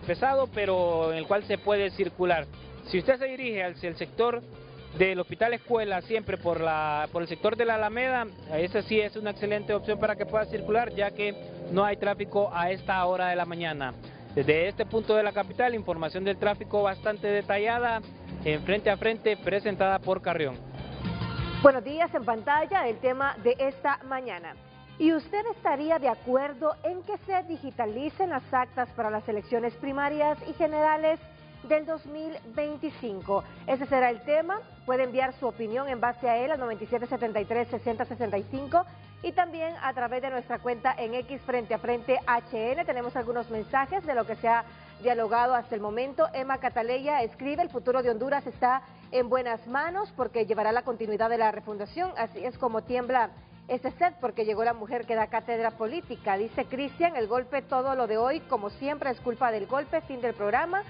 pesado, pero en el cual se puede circular. Si usted se dirige hacia el sector del Hospital Escuela, siempre por el sector de la Alameda, esa sí es una excelente opción para que pueda circular, ya que no hay tráfico a esta hora de la mañana. Desde este punto de la capital, información del tráfico bastante detallada, en frente a frente, presentada por Carrión. Buenos días, en pantalla el tema de esta mañana. ¿Y usted estaría de acuerdo en que se digitalicen las actas para las elecciones primarias y generales del 2025? Ese será el tema. Puede enviar su opinión en base a él al 9773-6065 y también a través de nuestra cuenta en X Frente a Frente HN. Tenemos algunos mensajes de lo que se ha dialogado hasta el momento. Emma Cataleya escribe: el futuro de Honduras está en buenas manos porque llevará la continuidad de la refundación. Así es como tiembla este set porque llegó la mujer que da cátedra política. Dice Cristian: el golpe, todo lo de hoy como siempre es culpa del golpe. Fin del programa.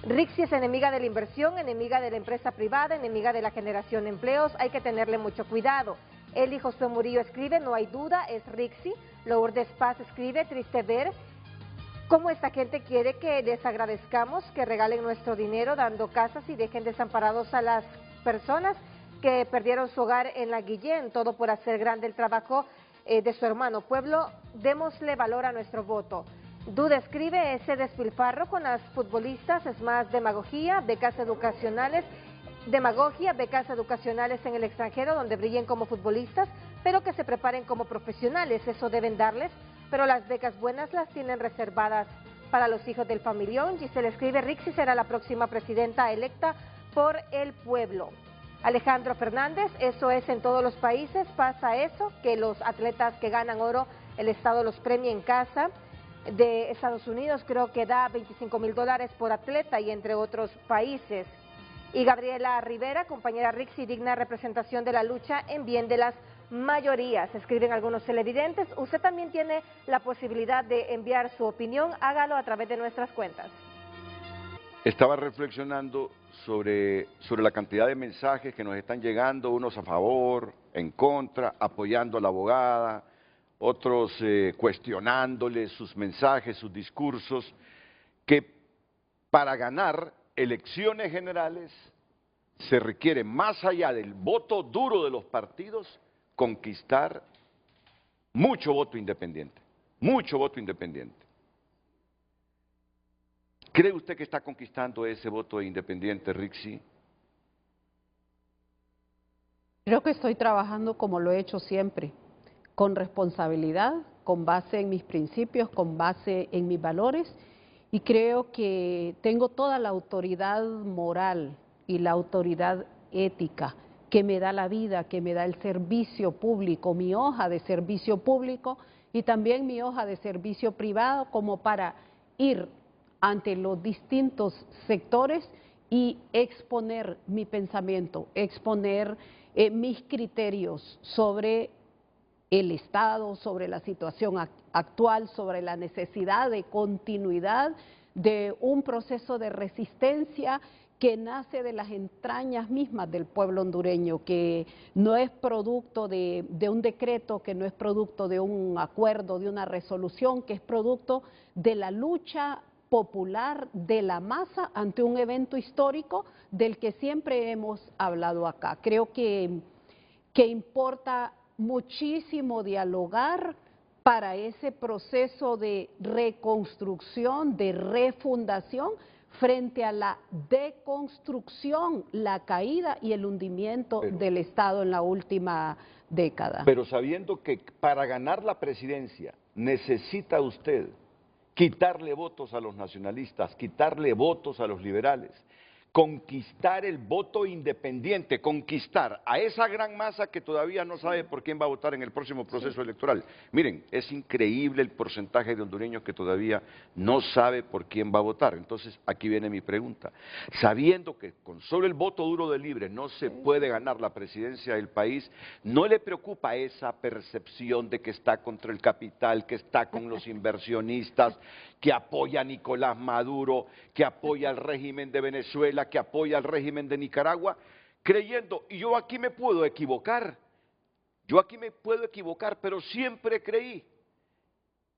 Rixi es enemiga de la inversión, enemiga de la empresa privada, enemiga de la generación de empleos, hay que tenerle mucho cuidado. Eli Josué Murillo escribe: no hay duda, es Rixi. Lourdes Paz escribe: triste ver cómo esta gente quiere que les agradezcamos, que regalen nuestro dinero dando casas y dejen desamparados a las personas que perdieron su hogar en la Guillén, todo por hacer grande el trabajo de su hermano. Pueblo, démosle valor a nuestro voto. Duda escribe: ese despilfarro con las futbolistas es más demagogia, becas educacionales en el extranjero donde brillen como futbolistas, pero que se preparen como profesionales, eso deben darles, pero las becas buenas las tienen reservadas para los hijos del familión. Giselle escribe: Rixi será la próxima presidenta electa por el pueblo. Alejandro Fernández: eso es en todos los países, pasa eso, que los atletas que ganan oro, el Estado los premia en casa. De Estados Unidos creo que da $25,000 por atleta y entre otros países. Y Gabriela Rivera: compañera Rixi, digna representación de la lucha en bien de las mayorías. Escriben algunos televidentes. Usted también tiene la posibilidad de enviar su opinión, hágalo a través de nuestras cuentas. Estaba reflexionando sobre la cantidad de mensajes que nos están llegando, unos a favor, en contra, apoyando a la abogada, otros cuestionándole sus mensajes, sus discursos, que para ganar elecciones generales se requiere, más allá del voto duro de los partidos, conquistar mucho voto independiente, mucho voto independiente. ¿Cree usted que está conquistando ese voto independiente, Rixi? Creo que estoy trabajando como lo he hecho siempre, con responsabilidad, con base en mis principios, con base en mis valores, y creo que tengo toda la autoridad moral y la autoridad ética que me da la vida, que me da el servicio público, mi hoja de servicio público y también mi hoja de servicio privado, como para ir ante los distintos sectores y exponer mi pensamiento, exponer mis criterios sobre el Estado, sobre la situación actual, sobre la necesidad de continuidad de un proceso de resistencia que nace de las entrañas mismas del pueblo hondureño, que no es producto de un decreto, que no es producto de un acuerdo, de una resolución, que es producto de la lucha popular de la masa ante un evento histórico del que siempre hemos hablado acá. Creo que importa muchísimo dialogar para ese proceso de reconstrucción, de refundación, frente a la deconstrucción, la caída y el hundimiento del Estado en la última década. Pero sabiendo que para ganar la presidencia necesita usted quitarle votos a los nacionalistas, quitarle votos a los liberales, conquistar el voto independiente, conquistar a esa gran masa que todavía no sabe por quién va a votar en el próximo proceso electoral. Miren, es increíble el porcentaje de hondureños que todavía no sabe por quién va a votar. Entonces, aquí viene mi pregunta. Sabiendo que con solo el voto duro de Libre no se puede ganar la presidencia del país, ¿no le preocupa esa percepción de que está contra el capital, que está con los inversionistas, que apoya a Nicolás Maduro, que apoya al régimen de Venezuela, que apoya al régimen de Nicaragua, creyendo, y yo aquí me puedo equivocar, pero siempre creí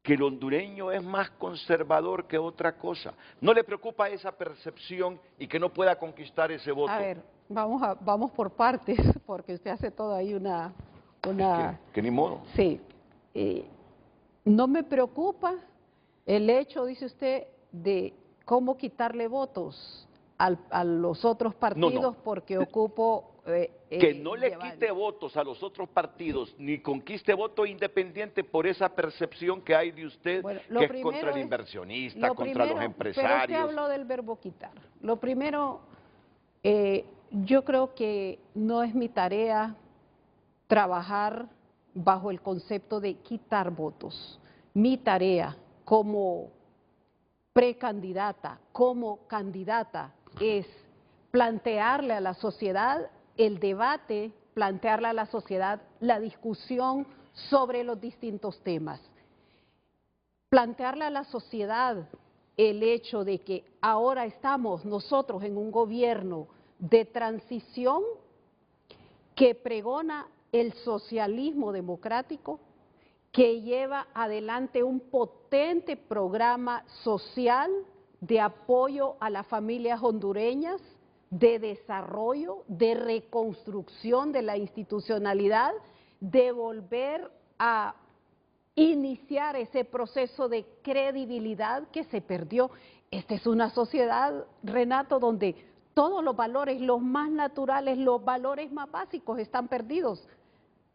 que el hondureño es más conservador que otra cosa? ¿No le preocupa esa percepción y que no pueda conquistar ese voto? A ver, vamos por partes, porque usted hace todo ahí una... Que ni modo. Sí. No me preocupa el hecho, dice usted, de cómo quitarle votos a los otros partidos porque ocupo... que no le quite votos a los otros partidos, ni conquiste voto independiente por esa percepción que hay de usted, que es contra el inversionista, contra los empresarios. Pero usted habló del verbo quitar. Lo primero, yo creo que no es mi tarea trabajar bajo el concepto de quitar votos. Mi tarea como precandidata, como candidata, es plantearle a la sociedad el debate, plantearle a la sociedad la discusión sobre los distintos temas. Plantearle a la sociedad el hecho de que ahora estamos nosotros en un gobierno de transición que pregona el socialismo democrático, que lleva adelante un potente programa social de apoyo a las familias hondureñas, de desarrollo, de reconstrucción de la institucionalidad, de volver a iniciar ese proceso de credibilidad que se perdió. Esta es una sociedad, Renato, donde todos los valores, los más naturales, los valores más básicos están perdidos.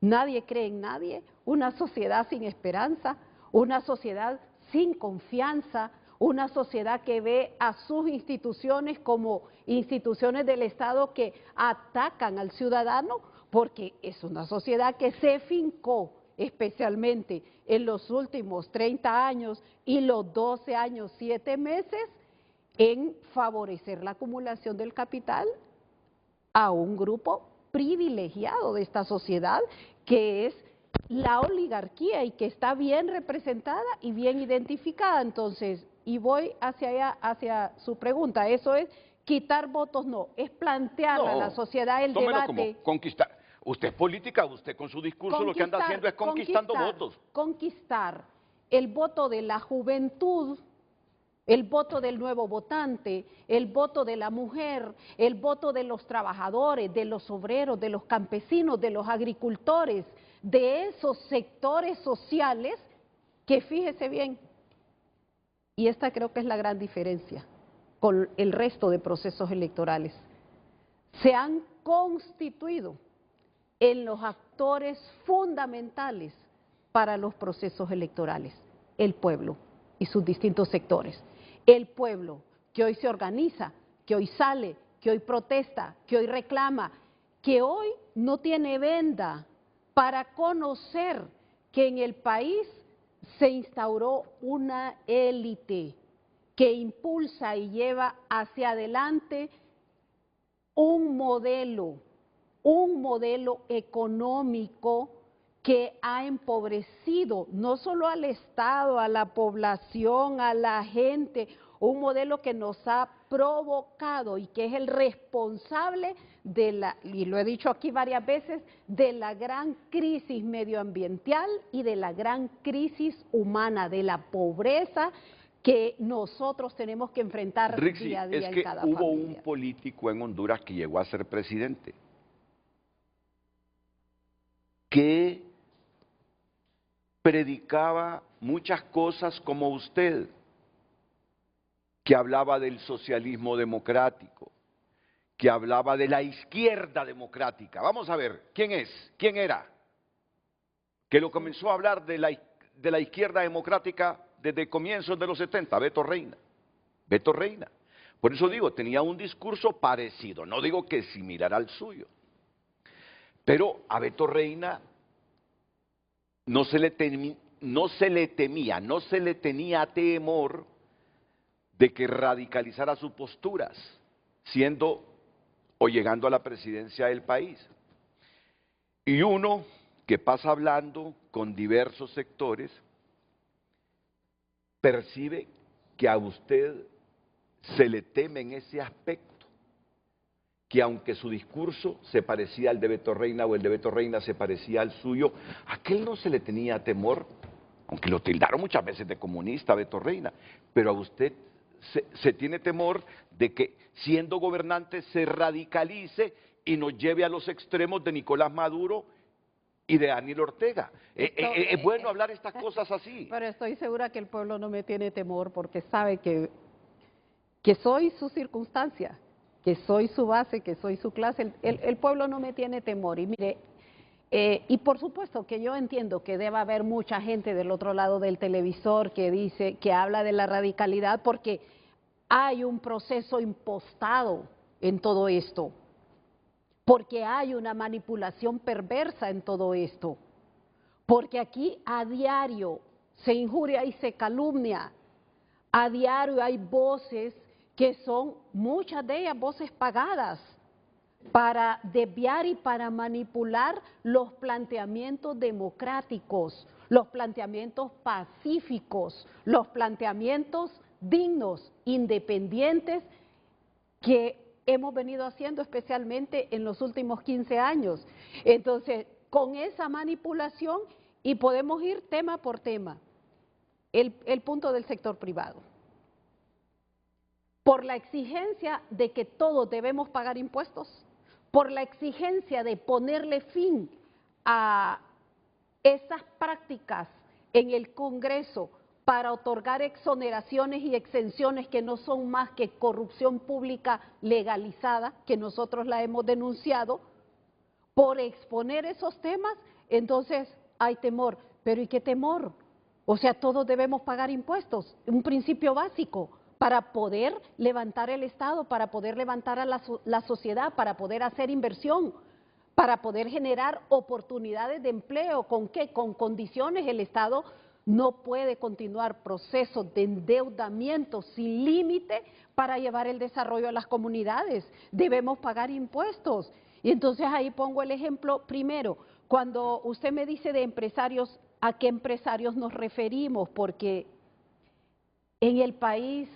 Nadie cree en nadie, una sociedad sin esperanza, una sociedad sin confianza, una sociedad que ve a sus instituciones como instituciones del Estado que atacan al ciudadano, porque es una sociedad que se fincó especialmente en los últimos 30 años y los 12 años, 7 meses, en favorecer la acumulación del capital a un grupo privilegiado de esta sociedad, que es la oligarquía y que está bien representada y bien identificada. Entonces, y voy hacia allá, hacia su pregunta, eso es quitar votos, no, es plantear a la sociedad el debate. Como conquistar. Usted es política, usted con su discurso lo que anda haciendo es conquistando votos. Conquistar el voto de la juventud, el voto del nuevo votante, el voto de la mujer, el voto de los trabajadores, de los obreros, de los campesinos, de los agricultores, de esos sectores sociales que, fíjese bien, y esta creo que es la gran diferencia con el resto de procesos electorales, se han constituido en los actores fundamentales para los procesos electorales, el pueblo y sus distintos sectores. El pueblo que hoy se organiza, que hoy sale, que hoy protesta, que hoy reclama, que hoy no tiene venda para conocer que en el país se instauró una élite que impulsa y lleva hacia adelante un modelo económico que ha empobrecido no solo al Estado, a la población, a la gente, un modelo que nos ha provocado y que es el responsable de la, y lo he dicho aquí varias veces, de la gran crisis medioambiental y de la gran crisis humana, de la pobreza que nosotros tenemos que enfrentar día a día en cada familia. Hubo un político en Honduras que llegó a ser presidente, que predicaba muchas cosas como usted, que hablaba del socialismo democrático, que hablaba de la izquierda democrática. Vamos a ver, ¿quién es? ¿Quién era? Que lo comenzó a hablar de la izquierda democrática desde comienzos de los 70, Beto Reina. Beto Reina. Por eso digo, tenía un discurso parecido, no digo que similar al suyo. Pero a Beto Reina no se le tenía temor de que radicalizara sus posturas, siendo o llegando a la presidencia del país. Y uno que pasa hablando con diversos sectores, percibe que a usted se le teme en ese aspecto, que aunque su discurso se parecía al de Beto Reina o el de Beto Reina se parecía al suyo, a aquel no se le tenía temor, aunque lo tildaron muchas veces de comunista Beto Reina, pero a usted se tiene temor de que siendo gobernante se radicalice y nos lleve a los extremos de Nicolás Maduro y de Daniel Ortega. Es bueno hablar estas cosas así. Pero estoy segura que el pueblo no me tiene temor porque sabe que soy su circunstancia, que soy su base, que soy su clase. El pueblo no me tiene temor. Y mire, y por supuesto que yo entiendo que debe haber mucha gente del otro lado del televisor que dice, que habla de la radicalidad porque hay un proceso impostado en todo esto, porque hay una manipulación perversa en todo esto, porque aquí a diario se injuria y se calumnia, a diario hay voces que son, muchas de ellas voces pagadas, para desviar y para manipular los planteamientos democráticos, los planteamientos pacíficos, los planteamientos dignos, independientes que hemos venido haciendo especialmente en los últimos 15 años. Entonces, con esa manipulación, y podemos ir tema por tema, el punto del sector privado. Por la exigencia de que todos debemos pagar impuestos, por la exigencia de ponerle fin a esas prácticas en el Congreso para otorgar exoneraciones y exenciones que no son más que corrupción pública legalizada, que nosotros la hemos denunciado, por exponer esos temas, entonces hay temor. Pero ¿y qué temor? O sea, todos debemos pagar impuestos, un principio básico, para poder levantar el Estado, para poder levantar a la sociedad, para poder hacer inversión, para poder generar oportunidades de empleo. ¿Con qué? Con condiciones. El Estado no puede continuar procesos de endeudamiento sin límite para llevar el desarrollo a las comunidades. Debemos pagar impuestos. Y entonces ahí pongo el ejemplo primero. Cuando usted me dice de empresarios, ¿a qué empresarios nos referimos? Porque en el país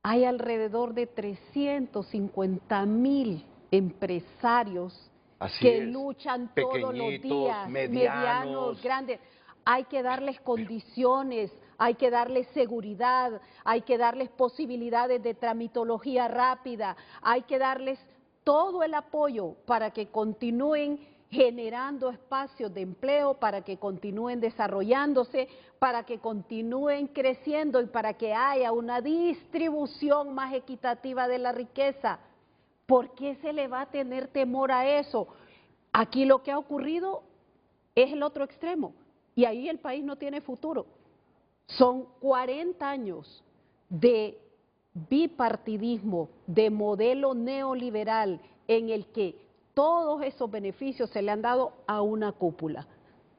hay alrededor de 350,000 empresarios que luchan todos los días, medianos, grandes. Hay que darles condiciones, hay que darles seguridad, hay que darles posibilidades de tramitología rápida, hay que darles todo el apoyo para que continúen generando espacios de empleo, para que continúen desarrollándose, para que continúen creciendo y para que haya una distribución más equitativa de la riqueza. ¿Por qué se le va a tener temor a eso? Aquí lo que ha ocurrido es el otro extremo y ahí el país no tiene futuro. Son 40 años de bipartidismo, de modelo neoliberal en el que todos esos beneficios se le han dado a una cúpula.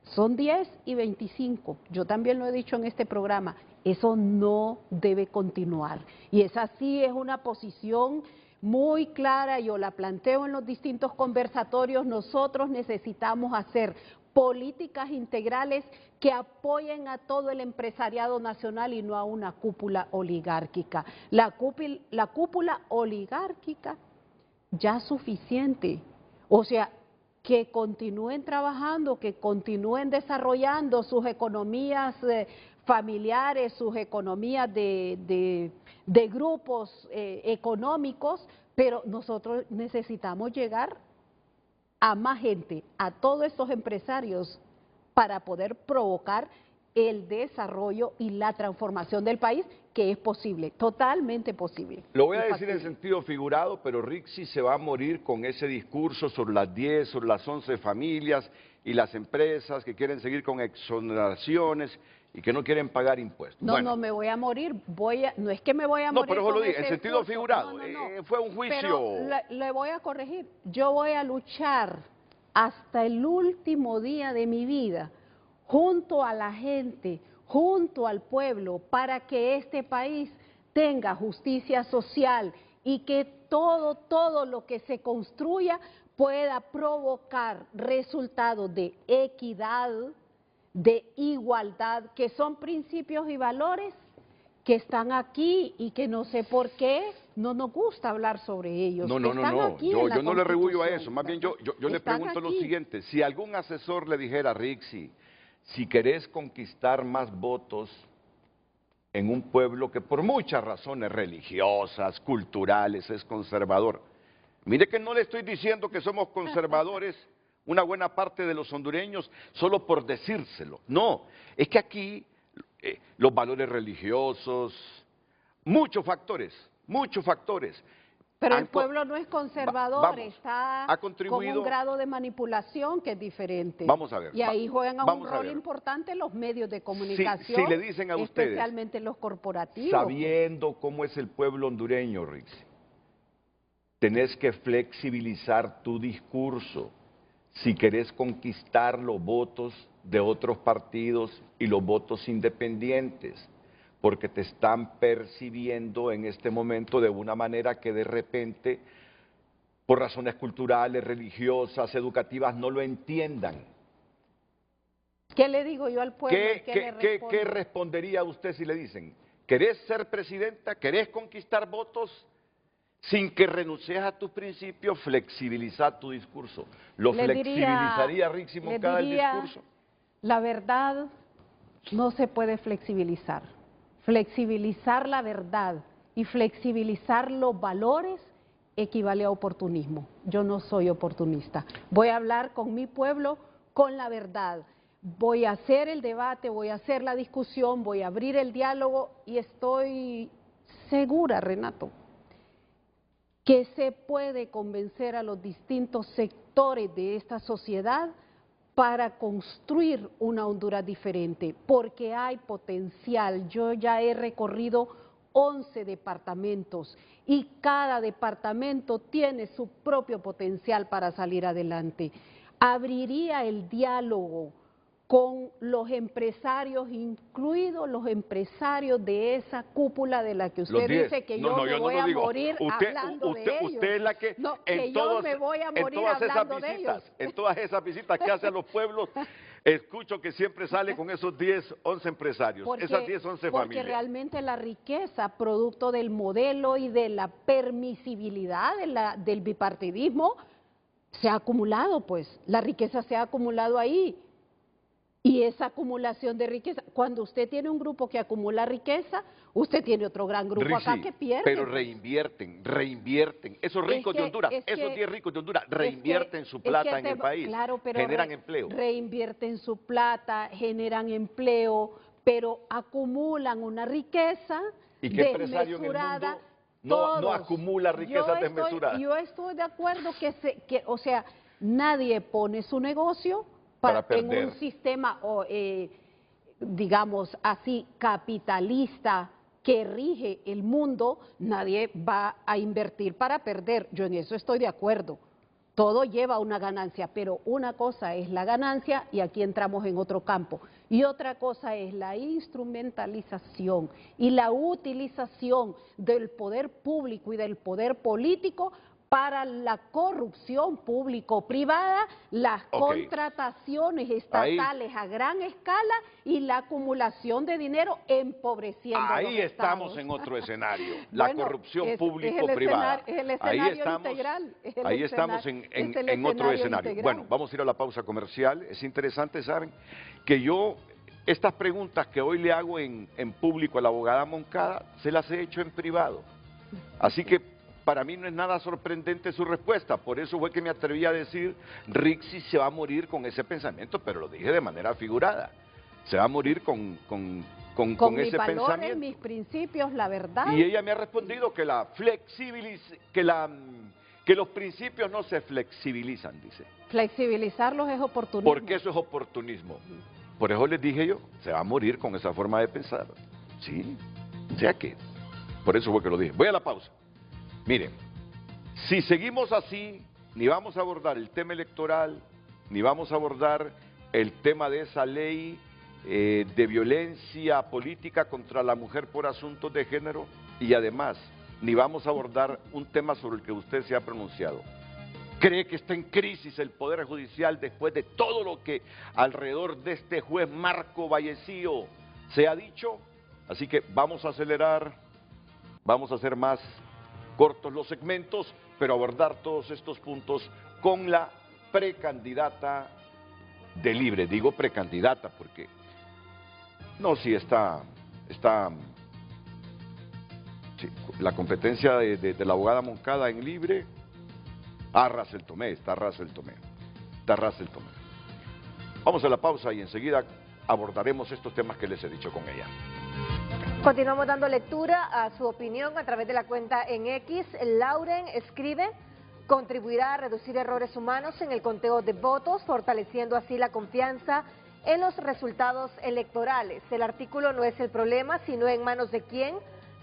Son 10 y 25, yo también lo he dicho en este programa, eso no debe continuar. Y esa sí es una posición muy clara, yo la planteo en los distintos conversatorios, nosotros necesitamos hacer políticas integrales que apoyen a todo el empresariado nacional y no a una cúpula oligárquica. La cúpula oligárquica ya es suficiente, o sea, que continúen trabajando, que continúen desarrollando sus economías familiares, sus economías de grupos económicos, pero nosotros necesitamos llegar a más gente, a todos estos empresarios, para poder provocar el desarrollo y la transformación del país, que es posible, totalmente posible. Lo voy a decir en sentido figurado, pero Rixi se va a morir con ese discurso sobre las 10, sobre las 11 familias y las empresas que quieren seguir con exoneraciones y que no quieren pagar impuestos. No, bueno, no me voy a morir, no es que me voy a morir. No, pero eso lo dije, en sentido discurso. figurado, No. Fue un juicio. Pero le voy a corregir, yo voy a luchar hasta el último día de mi vida, junto a la gente, junto al pueblo, para que este país tenga justicia social y que todo lo que se construya pueda provocar resultados de equidad, de igualdad, que son principios y valores que están aquí y que no sé por qué no nos gusta hablar sobre ellos. No, yo no le rebullo a eso, más bien yo le pregunto lo siguiente, si algún asesor le dijera, Rixi, si querés conquistar más votos en un pueblo que por muchas razones religiosas, culturales, es conservador. Mire que no le estoy diciendo que somos conservadores, una buena parte de los hondureños, solo por decírselo. No, es que aquí los valores religiosos, muchos factores. Pero el pueblo no es conservador, está con un grado de manipulación que es diferente. Vamos a ver. Y ahí juegan un rol importante los medios de comunicación, si le dicen a ustedes, especialmente los corporativos. Sabiendo cómo es el pueblo hondureño, Rixi, tenés que flexibilizar tu discurso si querés conquistar los votos de otros partidos y los votos independientes, porque te están percibiendo en este momento de una manera que de repente, por razones culturales, religiosas, educativas, no lo entiendan. ¿Qué le digo yo al pueblo? ¿Qué respondería usted si le dicen, querés ser presidenta, querés conquistar votos, sin que renuncies a tus principios, flexibilizar tu discurso? ¿Lo flexibilizaría Rixi Moncada el discurso? La verdad no se puede flexibilizar. Flexibilizar la verdad y flexibilizar los valores equivale a oportunismo. Yo no soy oportunista. Voy a hablar con mi pueblo con la verdad. Voy a hacer el debate, voy a hacer la discusión, voy a abrir el diálogo y estoy segura, Renato, que se puede convencer a los distintos sectores de esta sociedad para construir una Honduras diferente, porque hay potencial. Yo ya he recorrido 11 departamentos y cada departamento tiene su propio potencial para salir adelante. Abriría el diálogo con los empresarios, incluidos los empresarios de esa cúpula de la que usted dice que yo me voy a morir hablando de ellos. Usted es la que yo me voy a morir hablando de ellos. En todas esas visitas que hace a los pueblos, escucho que siempre sale con esos 10, 11 empresarios, esas 10, 11 familias. Porque realmente la riqueza, producto del modelo y de la permisibilidad del bipartidismo, se ha acumulado, pues, la riqueza se ha acumulado ahí. Y esa acumulación de riqueza, cuando usted tiene un grupo que acumula riqueza, usted tiene otro gran grupo Rixi, acá que pierde. Pero reinvierten. Esos ricos de Honduras, esos 10 ricos de Honduras, reinvierten su plata en el país, claro, pero generan empleo. Reinvierten su plata, generan empleo, pero acumulan una riqueza ¿Y qué empresario en el mundo no acumula riqueza desmesurada? Yo estoy de acuerdo que o sea, nadie pone su negocio en un sistema, digamos así, capitalista que rige el mundo. Nadie va a invertir para perder. Yo en eso estoy de acuerdo. todo lleva una ganancia, pero una cosa es la ganancia y aquí entramos en otro campo. Y otra cosa es la instrumentalización y la utilización del poder público y del poder político para la corrupción público-privada, las contrataciones estatales a gran escala y la acumulación de dinero empobreciendo a los Ahí estamos estados. en otro escenario, la Bueno, corrupción es público-privada. el escenario integral. Ahí estamos en otro escenario. Integral. Bueno, vamos a ir a la pausa comercial. Es interesante, ¿saben? Que yo, estas preguntas que hoy le hago en público a la abogada Moncada, se las he hecho en privado. Así que para mí no es nada sorprendente su respuesta, por eso fue que me atreví a decir, Rixi se va a morir con ese pensamiento, pero lo dije de manera figurada, se va a morir con ese pensamiento. Mis principios, la verdad. Y ella me ha respondido que los principios no se flexibilizan, dice. Flexibilizarlos es oportunismo. Porque eso es oportunismo. Por eso les dije yo, se va a morir con esa forma de pensar. Sí, o sea que, por eso fue que lo dije. Voy a la pausa. Miren, si seguimos así, ni vamos a abordar el tema electoral, ni vamos a abordar el tema de esa ley de violencia política contra la mujer por asuntos de género, y además, ni vamos a abordar un tema sobre el que usted se ha pronunciado. ¿Cree que está en crisis el Poder Judicial después de todo lo que alrededor de este juez Marco Vallecillo se ha dicho? Así que vamos a acelerar, vamos a hacer más cortos los segmentos, pero abordar todos estos puntos con la precandidata de Libre. Digo precandidata porque no, sí está sí, la competencia de la abogada Moncada en Libre. Russell Tomé, está Russell Tomé. Vamos a la pausa y enseguida abordaremos estos temas que les he dicho con ella. Continuamos dando lectura a su opinión a través de la cuenta en X. Lauren escribe, contribuirá a reducir errores humanos en el conteo de votos, fortaleciendo así la confianza en los resultados electorales. El artículo no es el problema, sino en manos de quién.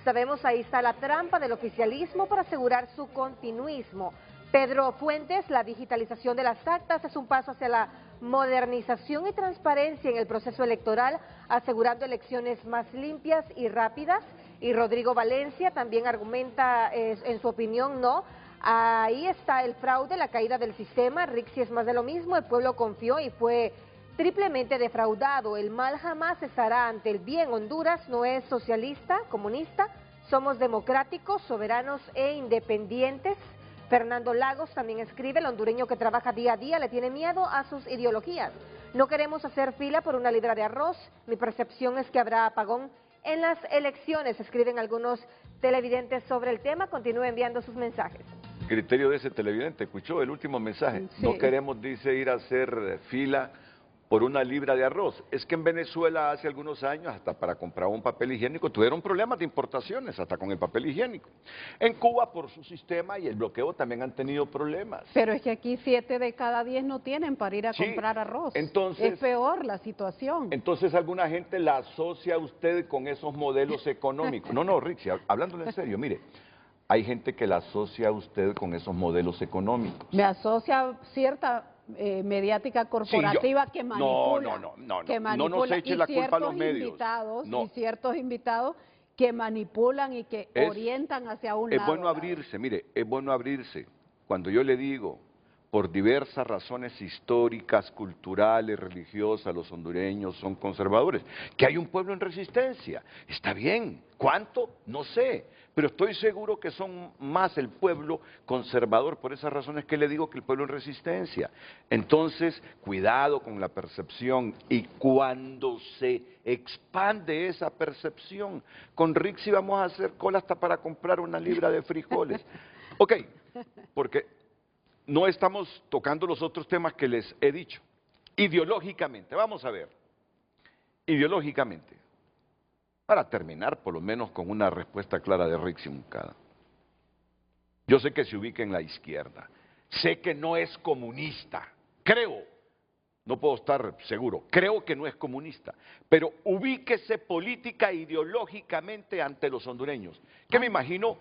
Sabemos, ahí está la trampa del oficialismo para asegurar su continuismo. Pedro Fuentes, la digitalización de las actas es un paso hacia la modernización y transparencia en el proceso electoral, asegurando elecciones más limpias y rápidas. Y Rodrigo Valencia también argumenta en su opinión, no, ahí está el fraude, la caída del sistema, Rixi es más de lo mismo, el pueblo confió y fue triplemente defraudado, el mal jamás estará ante el bien. Honduras no es socialista, comunista, somos democráticos, soberanos e independientes. Fernando Lagos también escribe, el hondureño que trabaja día a día le tiene miedo a sus ideologías. No queremos hacer fila por una libra de arroz, mi percepción es que habrá apagón en las elecciones, escriben algunos televidentes sobre el tema. Continúe enviando sus mensajes. Criterio de ese televidente, ¿escuchó el último mensaje? Sí. No queremos, dice, ir a hacer fila por una libra de arroz. Es que en Venezuela hace algunos años, hasta para comprar un papel higiénico, tuvieron problemas de importaciones, hasta con el papel higiénico. En Cuba, por su sistema y el bloqueo, también han tenido problemas. Pero es que aquí 7 de cada 10 no tienen para ir a comprar arroz. Entonces, es peor la situación. Entonces, alguna gente la asocia a usted con esos modelos económicos. No, Rixi, hablándole en serio, mire, hay gente que la asocia a usted con esos modelos económicos. Me asocia cierta mediática corporativa que manipula. No nos eche la culpa a los medios. Y ciertos invitados que manipulan y que orientan hacia un lado. Es bueno abrirse, mire, es bueno abrirse. Cuando yo le digo, por diversas razones históricas, culturales, religiosas, los hondureños son conservadores, que hay un pueblo en resistencia, está bien. ¿Cuánto? No sé, pero estoy seguro que son más el pueblo conservador, por esas razones que le digo que el pueblo en resistencia. Entonces, cuidado con la percepción, y cuando se expande esa percepción, con Rixi vamos a hacer cola hasta para comprar una libra de frijoles. Ok, porque no estamos tocando los otros temas que les he dicho. Ideológicamente, vamos a ver, ideológicamente, para terminar por lo menos con una respuesta clara de Rixi Moncada. Yo sé que se ubica en la izquierda, sé que no es comunista, creo, no puedo estar seguro, creo que no es comunista, pero ubíquese política e ideológicamente ante los hondureños, que me imagino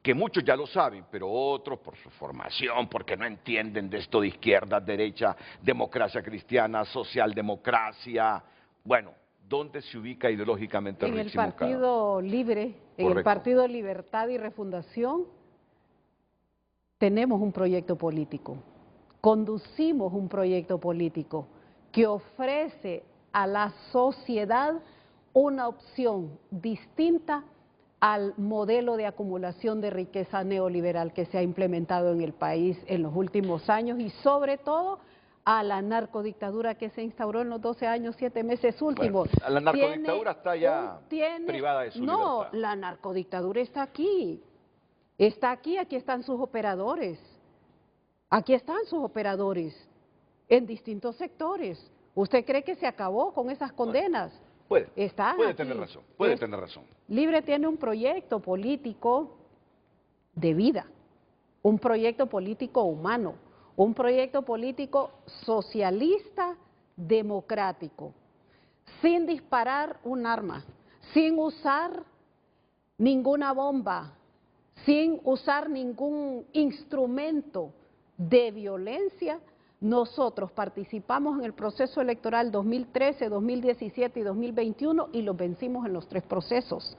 que muchos ya lo saben, pero otros por su formación, porque no entienden de esto de izquierda, derecha, democracia cristiana, socialdemocracia. Bueno, ¿dónde se ubica ideológicamente En el Rick Simón Cara? Partido Libre, en el Correcto. Partido Libertad y Refundación, tenemos un proyecto político, conducimos un proyecto político que ofrece a la sociedad una opción distinta al modelo de acumulación de riqueza neoliberal que se ha implementado en el país en los últimos años y sobre todo a la narcodictadura que se instauró en los 12 años, 7 meses últimos. Bueno, la narcodictadura está ya privada de su libertad. No, la narcodictadura está aquí. Está aquí, aquí están sus operadores. Aquí están sus operadores en distintos sectores. ¿Usted cree que se acabó con esas condenas? Puede Están tener aquí. razón, puede tener razón. Libre tiene un proyecto político de vida, un proyecto político humano, un proyecto político socialista democrático, sin disparar un arma, sin usar ninguna bomba, sin usar ningún instrumento de violencia. Nosotros participamos en el proceso electoral 2013, 2017 y 2021 y los vencimos en los 3 procesos.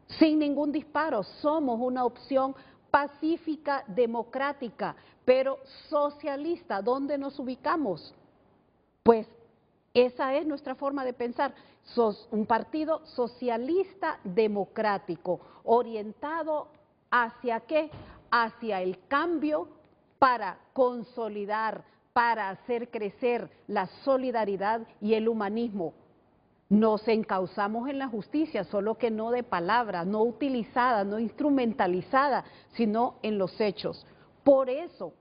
Sin ningún disparo, somos una opción pacífica, democrática, pero socialista. ¿Dónde nos ubicamos? Pues esa es nuestra forma de pensar. Un partido socialista democrático, orientado ¿hacia qué? Hacia el cambio para consolidar, para hacer crecer la solidaridad y el humanismo. Nos encauzamos en la justicia, solo que no de palabra, no utilizada, no instrumentalizada, sino en los hechos. Por eso,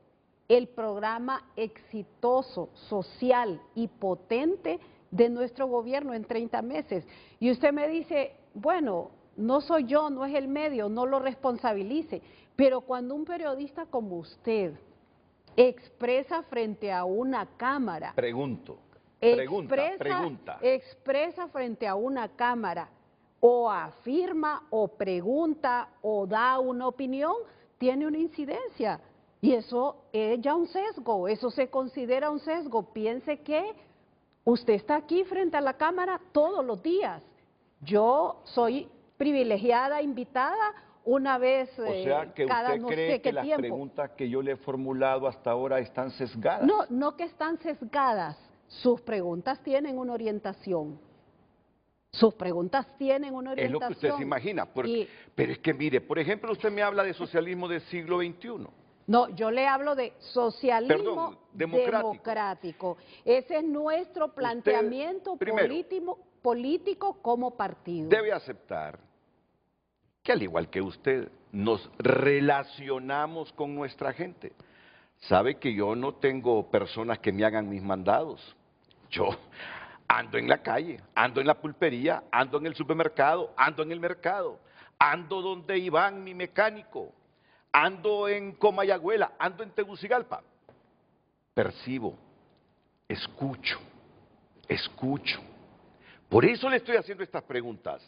el programa exitoso, social y potente de nuestro gobierno en 30 meses. Y usted me dice, bueno, no soy yo, no es el medio, no lo responsabilice, pero cuando un periodista como usted expresa frente a una cámara. Expresa frente a una cámara o afirma o pregunta o da una opinión, tiene una incidencia. Y eso es ya un sesgo, eso se considera un sesgo. Piense que usted está aquí frente a la cámara todos los días. Yo soy privilegiada, invitada, una vez cada no sé qué tiempo. ¿O sea que usted cree que las preguntas que yo le he formulado hasta ahora están sesgadas? No, no que están sesgadas. Sus preguntas tienen una orientación. Sus preguntas tienen una orientación. Es lo que usted se imagina. Pero es que mire, por ejemplo, usted me habla de socialismo del siglo XXI. No, yo le hablo de socialismo democrático. Ese es nuestro planteamiento político como partido. Debe aceptar que al igual que usted, nos relacionamos con nuestra gente. Sabe que yo no tengo personas que me hagan mis mandados. Yo ando en la calle, ando en la pulpería, ando en el supermercado, ando en el mercado, ando donde Iván, mi mecánico, ando en Comayagüela, ando en Tegucigalpa. Percibo, escucho. Por eso le estoy haciendo estas preguntas.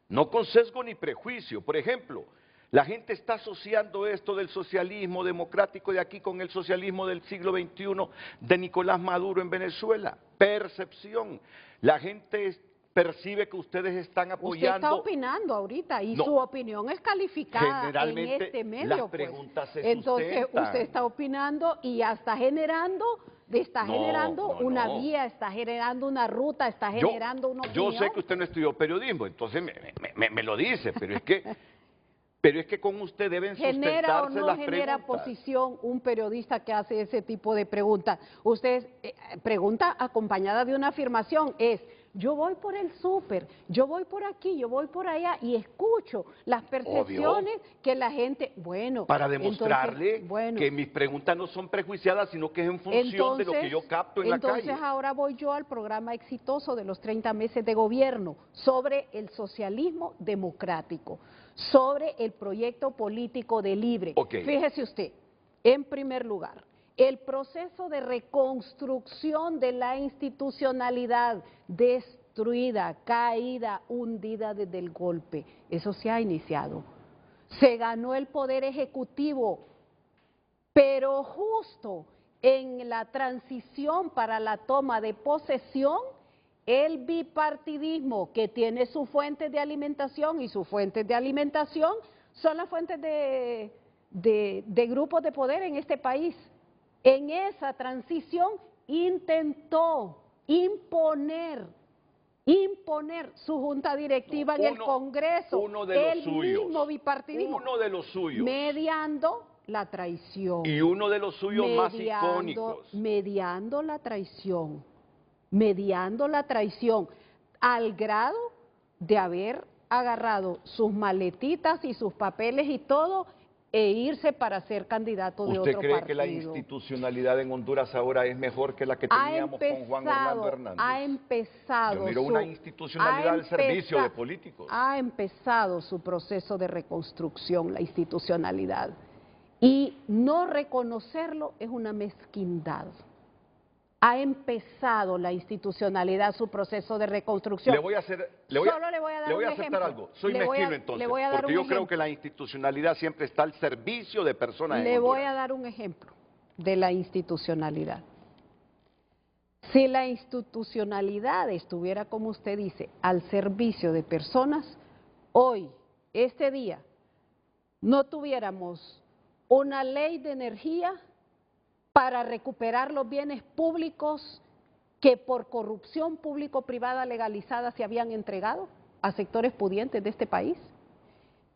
No con sesgo ni prejuicio. Por ejemplo, la gente está asociando esto del socialismo democrático de aquí con el socialismo del siglo XXI de Nicolás Maduro en Venezuela. Percepción. La gente percibe que ustedes están apoyando. Usted está opinando ahorita y su opinión es calificada generalmente en este medio. Las preguntas se Entonces sustentan. usted está opinando y ya está generando una vía, está generando una ruta, está generando una opinión. Yo sé que usted no estudió periodismo, entonces me lo dice, pero es que con usted deben sustentarse ¿Genera o no las genera preguntas. posición un periodista que hace ese tipo de preguntas? Usted pregunta acompañada de una afirmación, yo voy por el súper, yo voy por aquí, yo voy por allá y escucho las percepciones que la gente, para demostrarle que mis preguntas no son prejuiciadas, sino que es en función de lo que yo capto en la calle. Entonces ahora voy yo al programa exitoso de los 30 meses de gobierno sobre el socialismo democrático, sobre el proyecto político de Libre. Fíjese usted, en primer lugar, el proceso de reconstrucción de la institucionalidad destruida, caída, hundida desde el golpe, eso se ha iniciado. se ganó el poder ejecutivo, pero justo en la transición para la toma de posesión, el bipartidismo, que tiene sus fuentes de alimentación, y sus fuentes de alimentación son las fuentes de grupos de poder en este país, en esa transición intentó imponer su junta directiva en el Congreso, el mismo bipartidismo, uno de los suyos, mediando la traición. Y uno de los suyos más icónicos. Mediando la traición, al grado de haber agarrado sus maletitas y sus papeles y todo, e irse para ser candidato de otro partido. ¿Usted cree que la institucionalidad en Honduras ahora es mejor que la que teníamos con Juan Orlando Hernández? Ha empezado. Yo miro una institucionalidad al servicio de políticos. Ha empezado su proceso de reconstrucción, la institucionalidad. Y no reconocerlo es una mezquindad. Ha empezado la institucionalidad su proceso de reconstrucción. Le voy a aceptar algo. Soy mezquino entonces, porque yo creo que la institucionalidad siempre está al servicio de personas. Le voy a dar un ejemplo de la institucionalidad. Si la institucionalidad estuviera, como usted dice, al servicio de personas, hoy, este día, no tuviéramos una ley de energía para recuperar los bienes públicos que por corrupción público-privada legalizada se habían entregado a sectores pudientes de este país.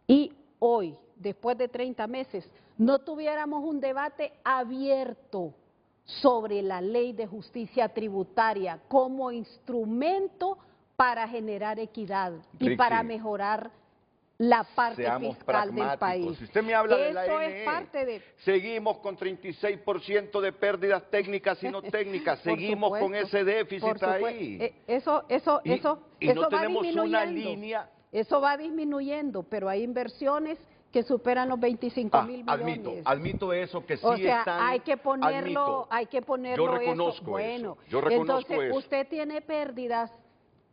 Y hoy, después de 30 meses, no tuviéramos un debate abierto sobre la ley de justicia tributaria como instrumento para generar equidad y para mejorar la parte fiscal del país. Si usted me habla de la NE, es parte de... seguimos con 36% de pérdidas técnicas y no técnicas, seguimos con ese déficit ahí. Eso no tenemos una línea. Eso va disminuyendo, pero hay inversiones que superan los 25.000 millones. Admito eso, que sí están... hay que ponerlo, yo reconozco eso. Yo reconozco entonces, usted tiene pérdidas,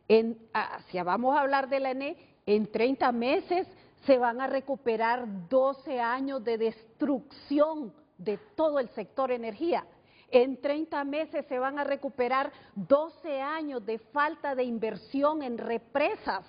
si vamos a hablar de la ENE, en 30 meses se van a recuperar 12 años de destrucción de todo el sector energía. En 30 meses se van a recuperar 12 años de falta de inversión en represas.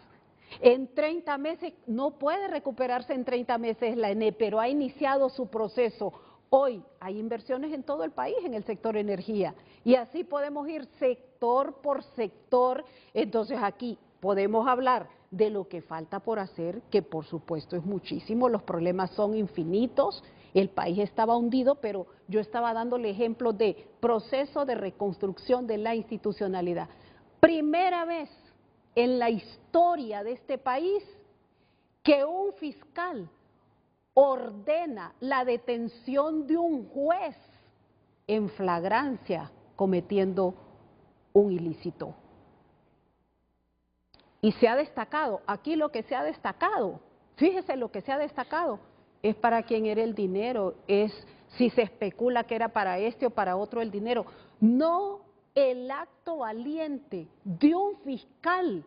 En 30 meses, no puede recuperarse en 30 meses la ENE, pero ha iniciado su proceso. Hoy hay inversiones en todo el país en el sector energía y así podemos ir sector por sector. Entonces aquí podemos hablar de lo que falta por hacer, que por supuesto es muchísimo, los problemas son infinitos, el país estaba hundido, pero yo estaba dándole ejemplos de proceso de reconstrucción de la institucionalidad. Primera vez en la historia de este país que un fiscal ordena la detención de un juez en flagrancia cometiendo un ilícito. Y se ha destacado, aquí lo que se ha destacado, fíjese lo que se ha destacado, es para quién era el dinero, es si se especula que era para este o para otro el dinero, no el acto valiente de un fiscal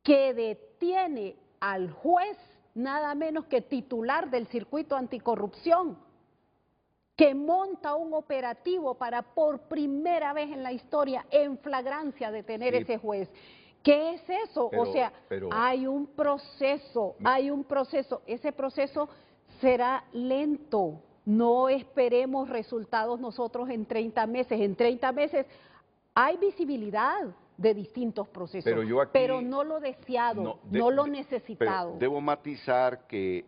que detiene al juez, nada menos que titular del circuito anticorrupción, que monta un operativo para por primera vez en la historia en flagrancia detener ese juez. ¿Qué es eso? Hay un proceso, ese proceso será lento, no esperemos resultados nosotros en 30 meses, hay visibilidad de distintos procesos, pero no lo deseado, no lo necesitado. Pero debo matizar que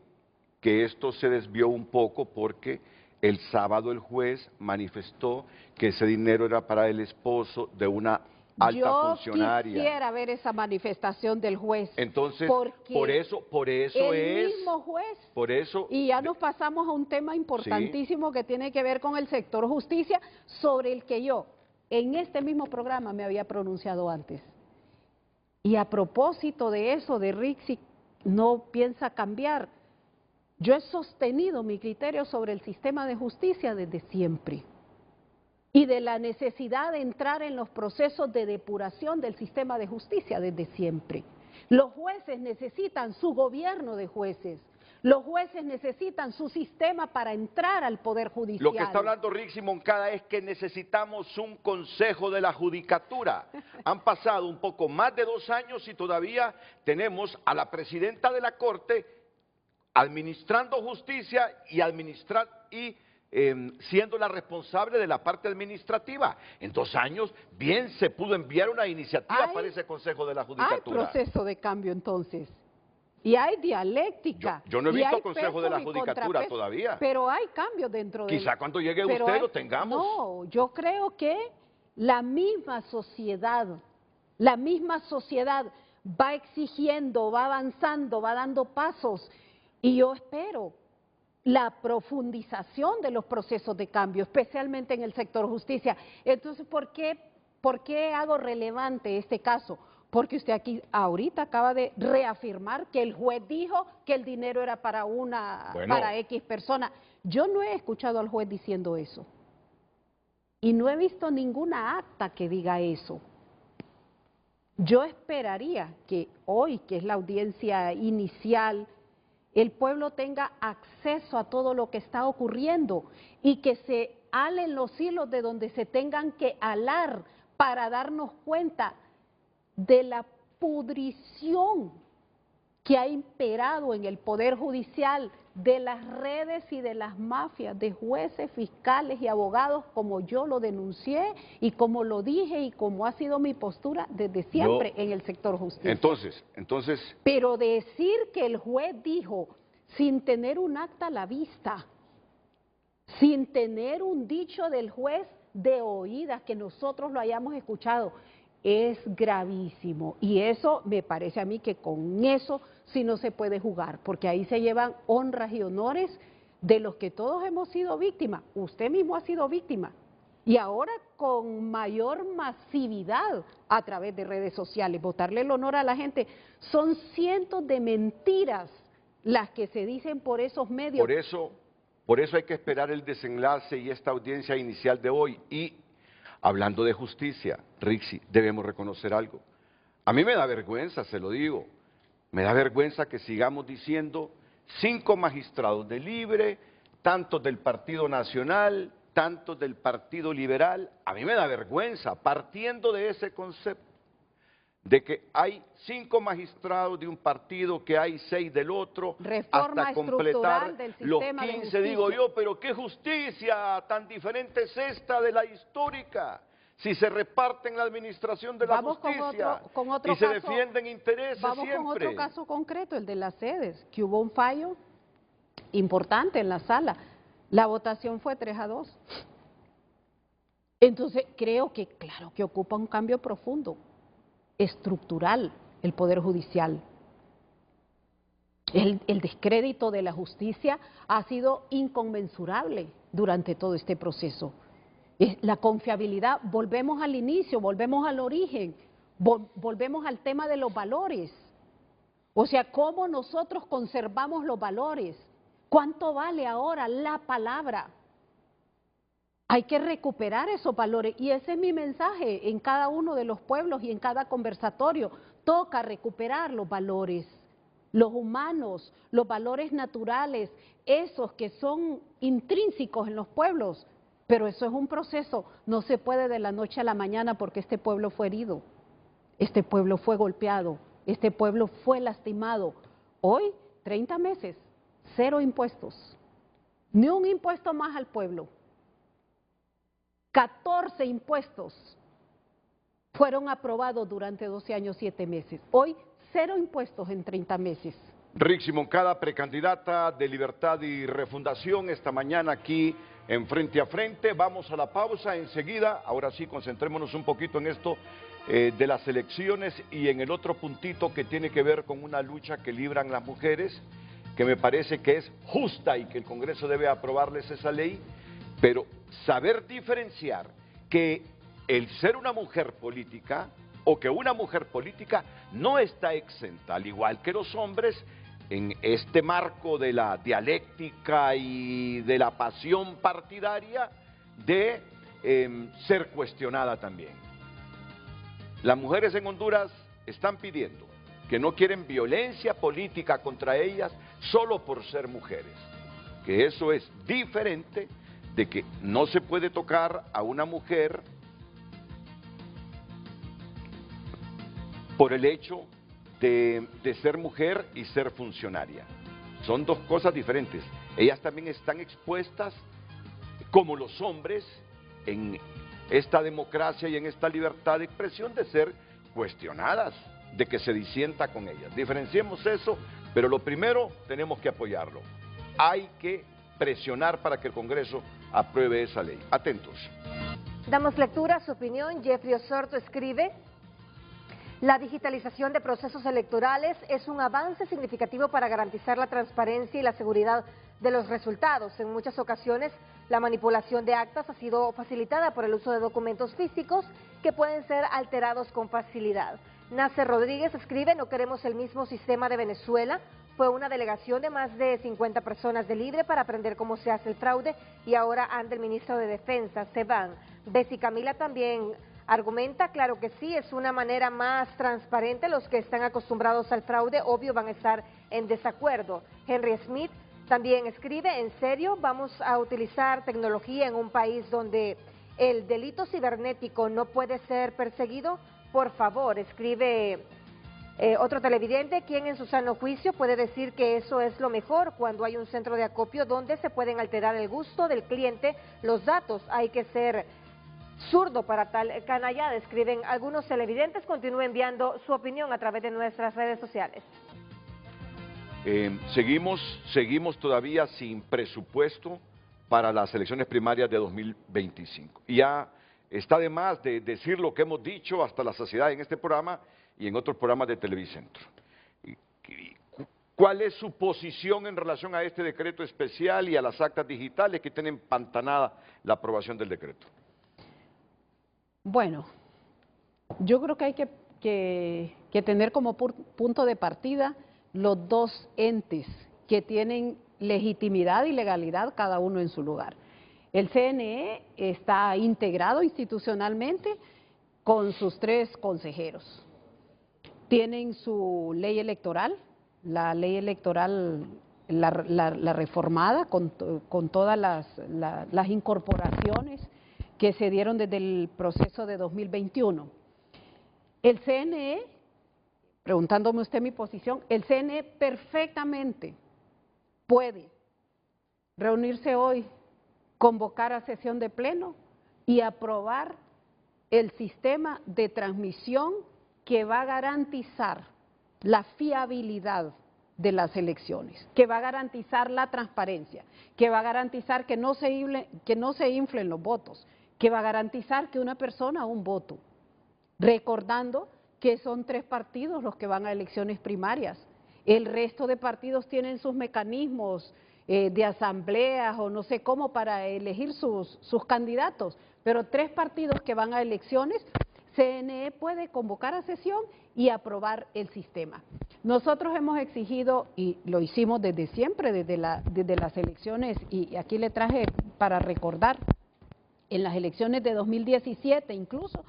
esto se desvió un poco porque el sábado el juez manifestó que ese dinero era para el esposo de una alta funcionaria. Yo quisiera ver esa manifestación del juez. Entonces, por eso el mismo juez. Por eso. Y ya nos pasamos a un tema importantísimo que tiene que ver con el sector justicia, sobre el que yo en este mismo programa me había pronunciado antes. Y a propósito de eso, de Rixi, no piensa cambiar. Yo he sostenido mi criterio sobre el sistema de justicia desde siempre. Y de la necesidad de entrar en los procesos de depuración del sistema de justicia desde siempre. Los jueces necesitan su gobierno de jueces, Los jueces necesitan su sistema para entrar al Poder Judicial. Lo que está hablando Rixi Moncada es que necesitamos un Consejo de la Judicatura. Han pasado un poco más de 2 años y todavía tenemos a la presidenta de la Corte administrando justicia y siendo la responsable de la parte administrativa. En 2 años bien se pudo enviar una iniciativa para ese Consejo de la Judicatura. Hay proceso de cambio entonces. Y hay dialéctica. Yo no he visto Consejo de la Judicatura todavía. Pero hay cambios dentro de... Quizá cuando llegue usted lo tengamos. No, yo creo que la misma sociedad va exigiendo, va avanzando, va dando pasos. Y yo espero la profundización de los procesos de cambio, especialmente en el sector justicia. Entonces, ¿por qué hago relevante este caso? Porque usted aquí ahorita acaba de reafirmar que el juez dijo que el dinero era para para X persona. Yo no he escuchado al juez diciendo eso. Y no he visto ninguna acta que diga eso. Yo esperaría que hoy, que es la audiencia inicial, el pueblo tenga acceso a todo lo que está ocurriendo y que se alen los hilos de donde se tengan que alar para darnos cuenta de la pudrición que ha imperado en el Poder Judicial, de las redes y de las mafias, de jueces, fiscales y abogados, como yo lo denuncié y como lo dije y como ha sido mi postura desde siempre en el sector justicia. Entonces... Pero decir que el juez dijo, sin tener un acta a la vista, sin tener un dicho del juez de oídas, que nosotros lo hayamos escuchado, es gravísimo. Y eso me parece a mí que con eso sí no se puede jugar, porque ahí se llevan honras y honores de los que todos hemos sido víctimas. Usted mismo ha sido víctima. Y ahora con mayor masividad a través de redes sociales, botarle el honor a la gente. Son cientos de mentiras las que se dicen por esos medios. Por eso hay que esperar el desenlace y esta audiencia inicial de hoy. Y hablando de justicia, Rixi, debemos reconocer algo. A mí me da vergüenza, se lo digo, me da vergüenza que sigamos diciendo 5 magistrados de Libre, tantos del Partido Nacional, tantos del Partido Liberal. A mí me da vergüenza, partiendo de ese concepto, de que hay 5 magistrados de un partido, que hay 6 del otro, reforma hasta completar del los sistema 15, digo yo, pero qué justicia tan diferente es esta de la histórica, si se reparten la administración de la justicia con otro y se caso, defienden intereses vamos siempre. Con otro caso concreto, el de las sedes, que hubo un fallo importante en la sala, la votación fue 3-2. Entonces creo que, claro, que ocupa un cambio profundo, estructural, el Poder Judicial. El descrédito de la justicia ha sido inconmensurable durante todo este proceso. La confiabilidad, volvemos al inicio, volvemos al origen, volvemos al tema de los valores. O sea, cómo nosotros conservamos los valores, cuánto vale ahora la palabra. Hay que recuperar esos valores y ese es mi mensaje en cada uno de los pueblos y en cada conversatorio. Toca recuperar los valores, los humanos, los valores naturales, esos que son intrínsecos en los pueblos. Pero eso es un proceso, no se puede de la noche a la mañana porque este pueblo fue herido, este pueblo fue golpeado, este pueblo fue lastimado. Hoy, 30 meses, 0 impuestos, ni un impuesto más al pueblo. 14 impuestos fueron aprobados durante 12 años, 7 meses. Hoy, 0 impuestos en 30 meses. Rixi Moncada, precandidata de Libertad y Refundación, esta mañana aquí en Frente a Frente. Vamos a la pausa enseguida. Ahora sí, concentrémonos un poquito en esto de las elecciones y en el otro puntito que tiene que ver con una lucha que libran las mujeres, que me parece que es justa y que el Congreso debe aprobarles esa ley, pero saber diferenciar que el ser una mujer política o que una mujer política no está exenta, al igual que los hombres, en este marco de la dialéctica y de la pasión partidaria, de ser cuestionada también. Las mujeres en Honduras están pidiendo que no quieren violencia política contra ellas solo por ser mujeres. Que eso es diferente de que no se puede tocar a una mujer por el hecho de ser mujer y ser funcionaria. Son dos cosas diferentes. Ellas también están expuestas, como los hombres, en esta democracia y en esta libertad de expresión, de ser cuestionadas, de que se disienta con ellas. Diferenciemos eso, pero lo primero tenemos que apoyarlo. Hay que presionar para que el Congreso apruebe esa ley. Atentos. Damos lectura a su opinión. Jeffrey Osorto escribe: la digitalización de procesos electorales es un avance significativo para garantizar la transparencia y la seguridad de los resultados. En muchas ocasiones, la manipulación de actas ha sido facilitada por el uso de documentos físicos que pueden ser alterados con facilidad. Nasser Rodríguez escribe: no queremos el mismo sistema de Venezuela. Fue una delegación de más de 50 personas de Libre para aprender cómo se hace el fraude y ahora anda el ministro de Defensa, se van. Bessie Camila también argumenta: claro que sí, es una manera más transparente. Los que están acostumbrados al fraude, obvio, van a estar en desacuerdo. Henry Smith también escribe: ¿en serio vamos a utilizar tecnología en un país donde el delito cibernético no puede ser perseguido? Por favor, escribe otro televidente: ¿quién en su sano juicio puede decir que eso es lo mejor cuando hay un centro de acopio donde se pueden alterar el gusto del cliente, los datos? Hay que ser zurdo para tal canallada, escriben algunos televidentes. Continúe enviando su opinión a través de nuestras redes sociales. Seguimos todavía sin presupuesto para las elecciones primarias de 2025. Y ya está de más de decir lo que hemos dicho hasta la saciedad en este programa y en otros programas de Televicentro. ¿Cuál es su posición en relación a este decreto especial y a las actas digitales que tienen empantanada la aprobación del decreto? Bueno, yo creo que hay que tener como punto de partida los dos entes que tienen legitimidad y legalidad cada uno en su lugar. El CNE está integrado institucionalmente con sus 3 consejeros. Tienen su ley electoral, la ley electoral, la reformada, con todas las incorporaciones que se dieron desde el proceso de 2021. El CNE, preguntándome usted mi posición, el CNE perfectamente puede reunirse hoy, convocar a sesión de pleno y aprobar el sistema de transmisión que va a garantizar la fiabilidad de las elecciones, que va a garantizar la transparencia, que va a garantizar que no se inflen los votos, que va a garantizar que una persona un voto, recordando que son 3 partidos los que van a elecciones primarias. El resto de partidos tienen sus mecanismos de asambleas o no sé cómo para elegir sus candidatos, pero 3 partidos que van a elecciones, CNE puede convocar a sesión y aprobar el sistema. Nosotros hemos exigido, y lo hicimos desde siempre, desde las elecciones, y aquí le traje para recordar, en las elecciones de 2017 incluso,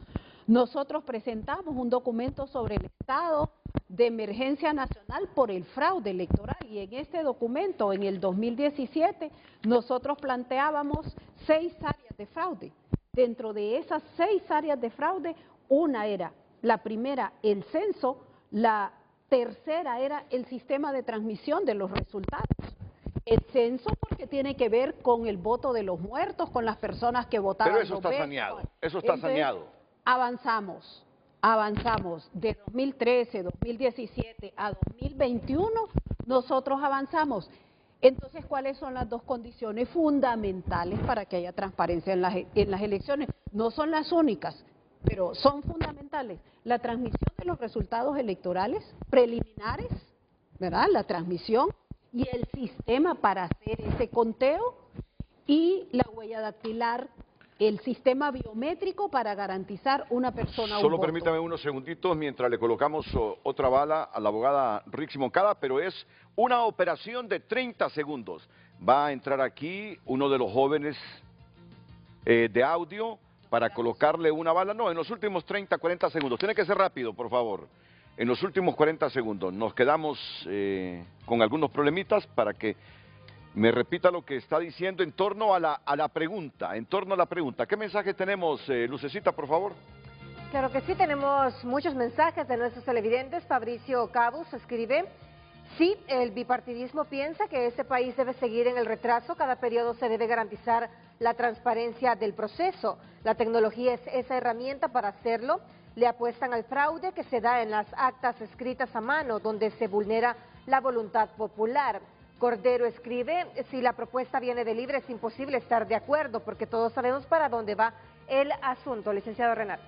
nosotros presentamos un documento sobre el estado de emergencia nacional por el fraude electoral, y en este documento, en el 2017, nosotros planteábamos 6 áreas de fraude. Dentro de esas 6 áreas de fraude, una era, la primera, el censo, la tercera era el sistema de transmisión de los resultados. El censo porque tiene que ver con el voto de los muertos, con las personas que votaron. Pero eso está saneado, eso está saneado. Avanzamos de 2013, 2017 a 2021, nosotros avanzamos. Entonces, ¿cuáles son las 2 condiciones fundamentales para que haya transparencia en las elecciones? No son las únicas, pero son fundamentales. La transmisión de los resultados electorales preliminares, ¿verdad? La transmisión y el sistema para hacer ese conteo y la huella dactilar, el sistema biométrico para garantizar una persona un Solo voto. permítame unos segunditos mientras le colocamos otra bala a la abogada Rixi Moncada, pero es una operación de 30 segundos. Va a entrar aquí uno de los jóvenes de audio para colocarle una bala. No, en los últimos 30, 40 segundos. Tiene que ser rápido, por favor. en los últimos 40 segundos nos quedamos con algunos problemitas para que me repita lo que está diciendo en torno a la pregunta, ¿Qué mensaje tenemos, Lucecita, por favor? Claro que sí, tenemos muchos mensajes de nuestros televidentes. Fabricio Cabus escribe: sí, el bipartidismo piensa que este país debe seguir en el retraso. Cada periodo se debe garantizar la transparencia del proceso. La tecnología es esa herramienta para hacerlo. Le apuestan al fraude que se da en las actas escritas a mano, donde se vulnera la voluntad popular. Cordero escribe: si la propuesta viene de Libre es imposible estar de acuerdo, porque todos sabemos para dónde va el asunto. Licenciado Renato.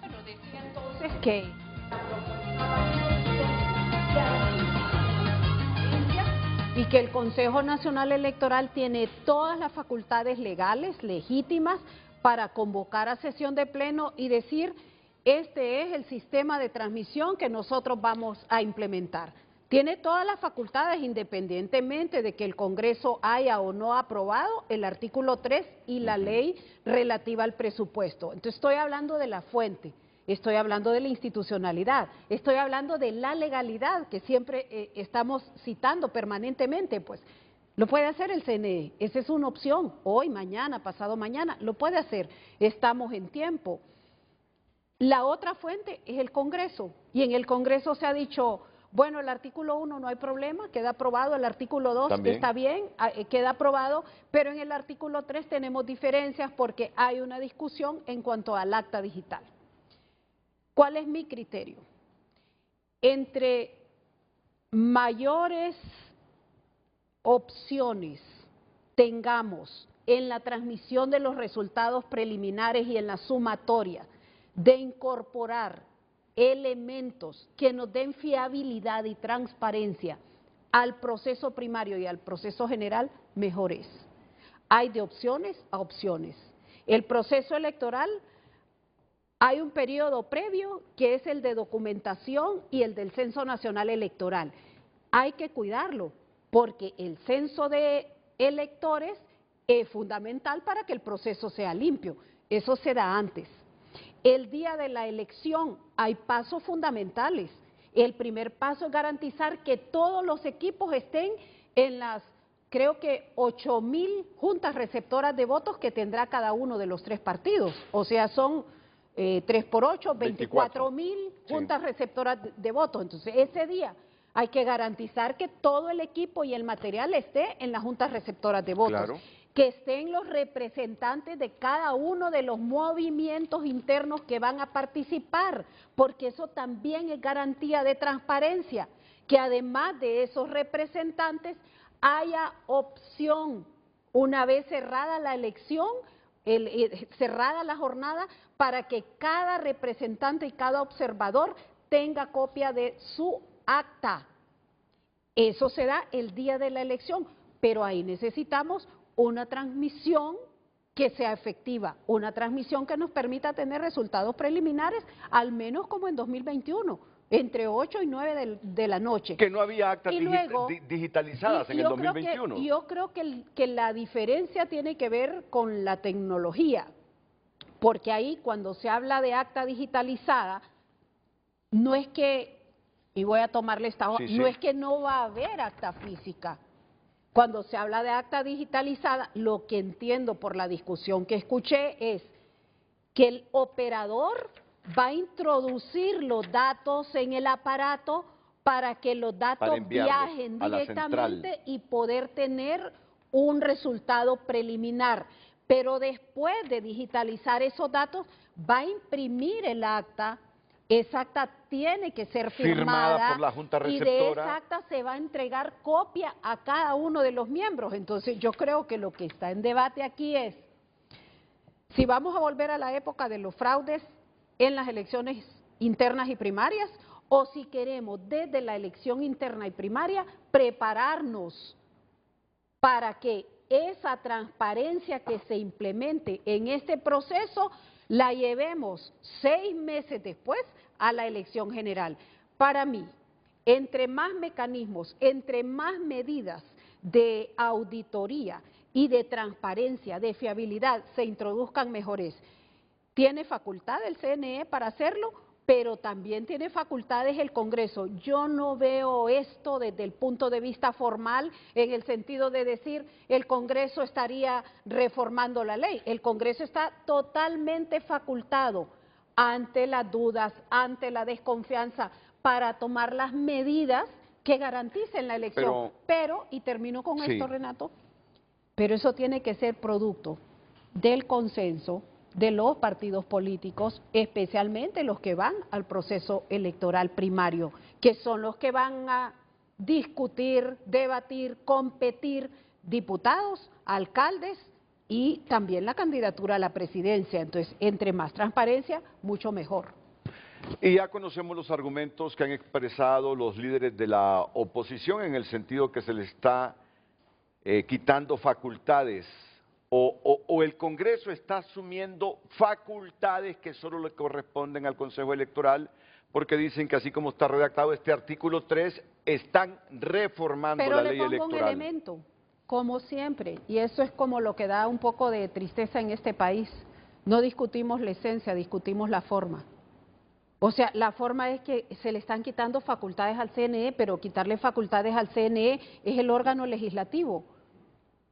Bueno, decía entonces que y que el Consejo Nacional Electoral tiene todas las facultades legales, legítimas, para convocar a sesión de pleno y decir: este es el sistema de transmisión que nosotros vamos a implementar. Tiene todas las facultades, independientemente de que el Congreso haya o no aprobado el artículo 3 y la ley relativa al presupuesto. Entonces estoy hablando de la fuente, estoy hablando de la institucionalidad, estoy hablando de la legalidad que siempre estamos citando permanentemente, pues. Lo puede hacer el CNE, esa es una opción, hoy, mañana, pasado mañana, lo puede hacer, estamos en tiempo. La otra fuente es el Congreso, y en el Congreso se ha dicho: bueno, el artículo 1 no hay problema, queda aprobado, el artículo 2 ¿también? Está bien, queda aprobado, pero en el artículo 3 tenemos diferencias porque hay una discusión en cuanto al acta digital. ¿Cuál es mi criterio? Entre mayores opciones tengamos en la transmisión de los resultados preliminares y en la sumatoria de incorporar elementos que nos den fiabilidad y transparencia al proceso primario y al proceso general, mejor es. Hay de opciones a opciones. El proceso electoral, hay un periodo previo que es el de documentación y el del Censo Nacional Electoral. Hay que cuidarlo porque el censo de electores es fundamental para que el proceso sea limpio. Eso se da antes. El día de la elección hay pasos fundamentales. El primer paso es garantizar que todos los equipos estén en las, creo que 8,000 juntas receptoras de votos que tendrá cada uno de los 3 partidos. O sea, son 3 por 8, 24,000 juntas receptoras de votos. Entonces, ese día hay que garantizar que todo el equipo y el material esté en las juntas receptoras de votos. Claro. Que estén los representantes de cada uno de los movimientos internos que van a participar, porque eso también es garantía de transparencia, que además de esos representantes haya opción, una vez cerrada la elección, cerrada la jornada, para que cada representante y cada observador tenga copia de su acta. Eso se da el día de la elección, pero ahí necesitamos una transmisión que sea efectiva, una transmisión que nos permita tener resultados preliminares, al menos como en 2021, entre 8 y 9 de la noche. Que no había actas luego, digitalizadas en el 2021. Yo creo que la diferencia tiene que ver con la tecnología, porque ahí cuando se habla de acta digitalizada, no es que, y voy a tomarle esta hoja, no es que no va a haber acta física. Cuando se habla de acta digitalizada, lo que entiendo por la discusión que escuché es que el operador va a introducir los datos en el aparato para que los datos viajen directamente y poder tener un resultado preliminar. Pero después de digitalizar esos datos, va a imprimir el acta. Esa acta tiene que ser firmada por la Junta Receptora. Y de esa acta se va a entregar copia a cada uno de los miembros. Entonces yo creo que lo que está en debate aquí es si vamos a volver a la época de los fraudes en las elecciones internas y primarias o si queremos desde la elección interna y primaria prepararnos para que esa transparencia que se implemente en este proceso la llevemos 6 meses después a la elección general. Para mí, entre más mecanismos, entre más medidas de auditoría y de transparencia, de fiabilidad se introduzcan, mejores. Tiene facultad el CNE para hacerlo, pero también tiene facultades el Congreso. Yo no veo esto desde el punto de vista formal, en el sentido de decir el Congreso estaría reformando la ley. El Congreso está totalmente facultado ante las dudas, ante la desconfianza, para tomar las medidas que garanticen la elección. Pero y termino con esto, Renato, pero eso tiene que ser producto del consenso de los partidos políticos, especialmente los que van al proceso electoral primario, que son los que van a discutir, debatir, competir diputados, alcaldes y también la candidatura a la presidencia. Entonces, entre más transparencia, mucho mejor. Y ya conocemos los argumentos que han expresado los líderes de la oposición en el sentido que se les está quitando facultades o el Congreso está asumiendo facultades que solo le corresponden al Consejo Electoral, porque dicen que así como está redactado este artículo 3, están reformando la ley electoral. Pero le pongo un elemento, como siempre, y eso es como lo que da un poco de tristeza en este país. No discutimos la esencia, discutimos la forma. O sea, la forma es que se le están quitando facultades al CNE, pero quitarle facultades al CNE es el órgano legislativo.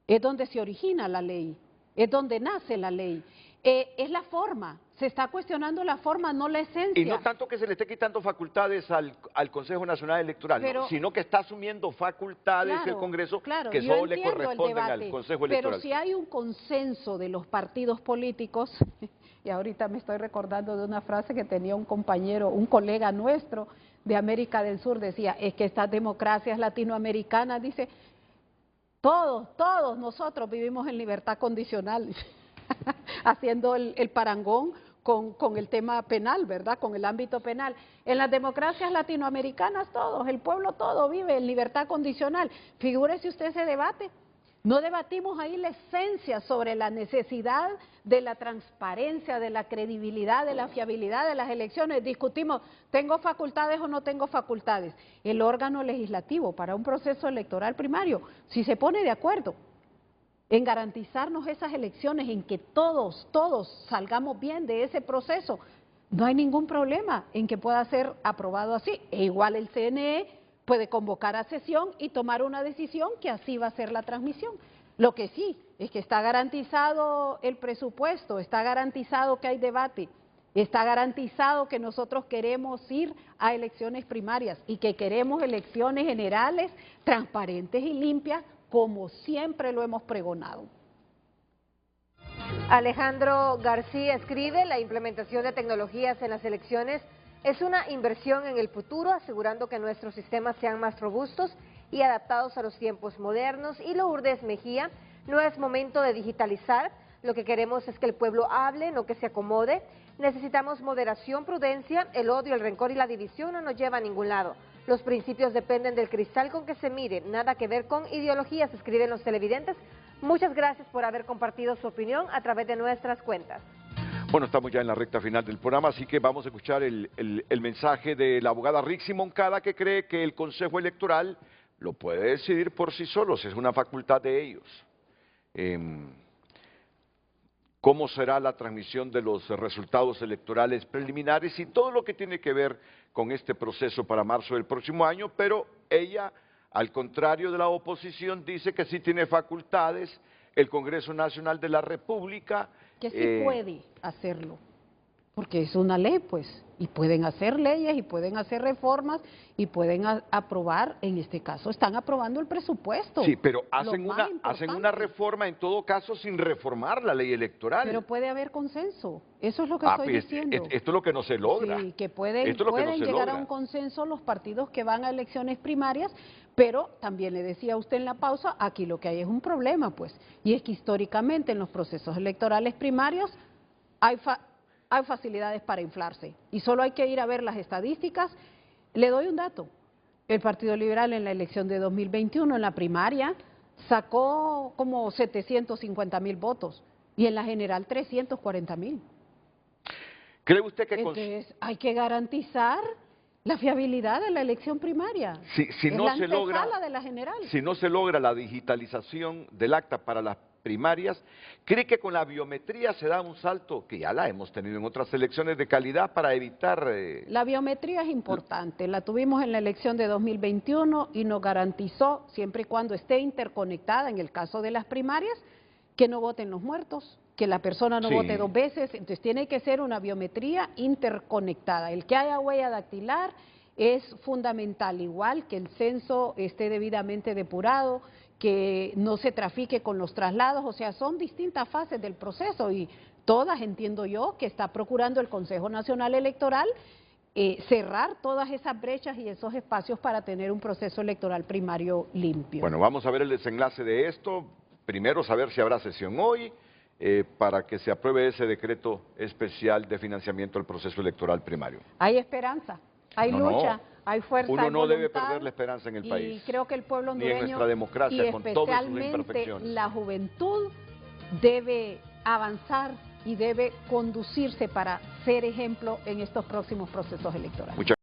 Es donde se origina la ley, es donde nace la ley. Es la forma, se está cuestionando la forma, no la esencia. Y no tanto que se le esté quitando facultades al Consejo Nacional Electoral, pero, no, sino que está asumiendo facultades el Congreso que solo le corresponden al Consejo Electoral. Pero si hay un consenso de los partidos políticos, y ahorita me estoy recordando de una frase que tenía un compañero, un colega nuestro de América del Sur, decía, es que estas democracias latinoamericanas, dice, todos nosotros vivimos en libertad condicional, haciendo el parangón con el tema penal, ¿verdad? Con el ámbito penal. En las democracias latinoamericanas todos, el pueblo todo vive en libertad condicional. Figúrese usted ese debate. No debatimos ahí la esencia sobre la necesidad de la transparencia, de la credibilidad, de la fiabilidad de las elecciones. Discutimos, ¿tengo facultades o no tengo facultades? El órgano legislativo para un proceso electoral primario, si se pone de acuerdo en garantizarnos esas elecciones, en que todos salgamos bien de ese proceso, no hay ningún problema en que pueda ser aprobado así. E igual el CNE puede convocar a sesión y tomar una decisión que así va a ser la transmisión. Lo que sí es que está garantizado el presupuesto, está garantizado que hay debate, está garantizado que nosotros queremos ir a elecciones primarias y que queremos elecciones generales, transparentes y limpias, como siempre lo hemos pregonado. Alejandro García escribe, la implementación de tecnologías en las elecciones es una inversión en el futuro, asegurando que nuestros sistemas sean más robustos y adaptados a los tiempos modernos. Y Lourdes Mejía, no es momento de digitalizar, lo que queremos es que el pueblo hable, no que se acomode. Necesitamos moderación, prudencia, el odio, el rencor y la división no nos lleva a ningún lado. Los principios dependen del cristal con que se mire, nada que ver con ideologías, escriben los televidentes. Muchas gracias por haber compartido su opinión a través de nuestras cuentas. Bueno, estamos ya en la recta final del programa, así que vamos a escuchar el mensaje de la abogada Rixi Moncada, que cree que el Consejo Electoral lo puede decidir por sí solos, es una facultad de ellos. Cómo será la transmisión de los resultados electorales preliminares y todo lo que tiene que ver con este proceso para marzo del próximo año, pero ella, al contrario de la oposición, dice que sí tiene facultades el Congreso Nacional de la República. Que sí puede hacerlo, porque es una ley, pues, y pueden hacer leyes y pueden hacer reformas y pueden aprobar, en este caso están aprobando el presupuesto. Sí, pero hacen una reforma en todo caso sin reformar la ley electoral. Pero puede haber consenso, eso es lo que estoy diciendo. Esto es lo que no se logra. Sí, que pueden llegar a un consenso los partidos que van a elecciones primarias, pero también le decía a usted en la pausa, aquí lo que hay es un problema, pues, y es que históricamente en los procesos electorales primarios hay facilidades para inflarse y solo hay que ir a ver las estadísticas. Le doy un dato, el Partido Liberal en la elección de 2021, en la primaria, sacó como 750,000 votos y en la general 340,000. ¿Cree usted que entonces hay que garantizar la fiabilidad de la elección primaria? Si no se logra de la general. Si no se logra la digitalización del acta para las primarias, ¿cree que con la biometría se da un salto, que ya la hemos tenido en otras elecciones, de calidad para evitar... La biometría es importante, la tuvimos en la elección de 2021 y nos garantizó, siempre y cuando esté interconectada, en el caso de las primarias, que no voten los muertos, que la persona no vote 2 veces, entonces tiene que ser una biometría interconectada. El que haya huella dactilar es fundamental, igual que el censo esté debidamente depurado, que no se trafique con los traslados, o sea, son distintas fases del proceso y todas, entiendo yo, que está procurando el Consejo Nacional Electoral cerrar todas esas brechas y esos espacios para tener un proceso electoral primario limpio. Bueno, vamos a ver el desenlace de esto. Primero, saber si habrá sesión hoy para que se apruebe ese decreto especial de financiamiento del proceso electoral primario. Hay esperanza, hay lucha, hay fuerza, uno no hay debe voluntad, perder la esperanza en el país. Y creo que el pueblo hondureño, ni en nuestra democracia, y con todas sus especialmente imperfecciones, la juventud, debe avanzar y debe conducirse para ser ejemplo en estos próximos procesos electorales.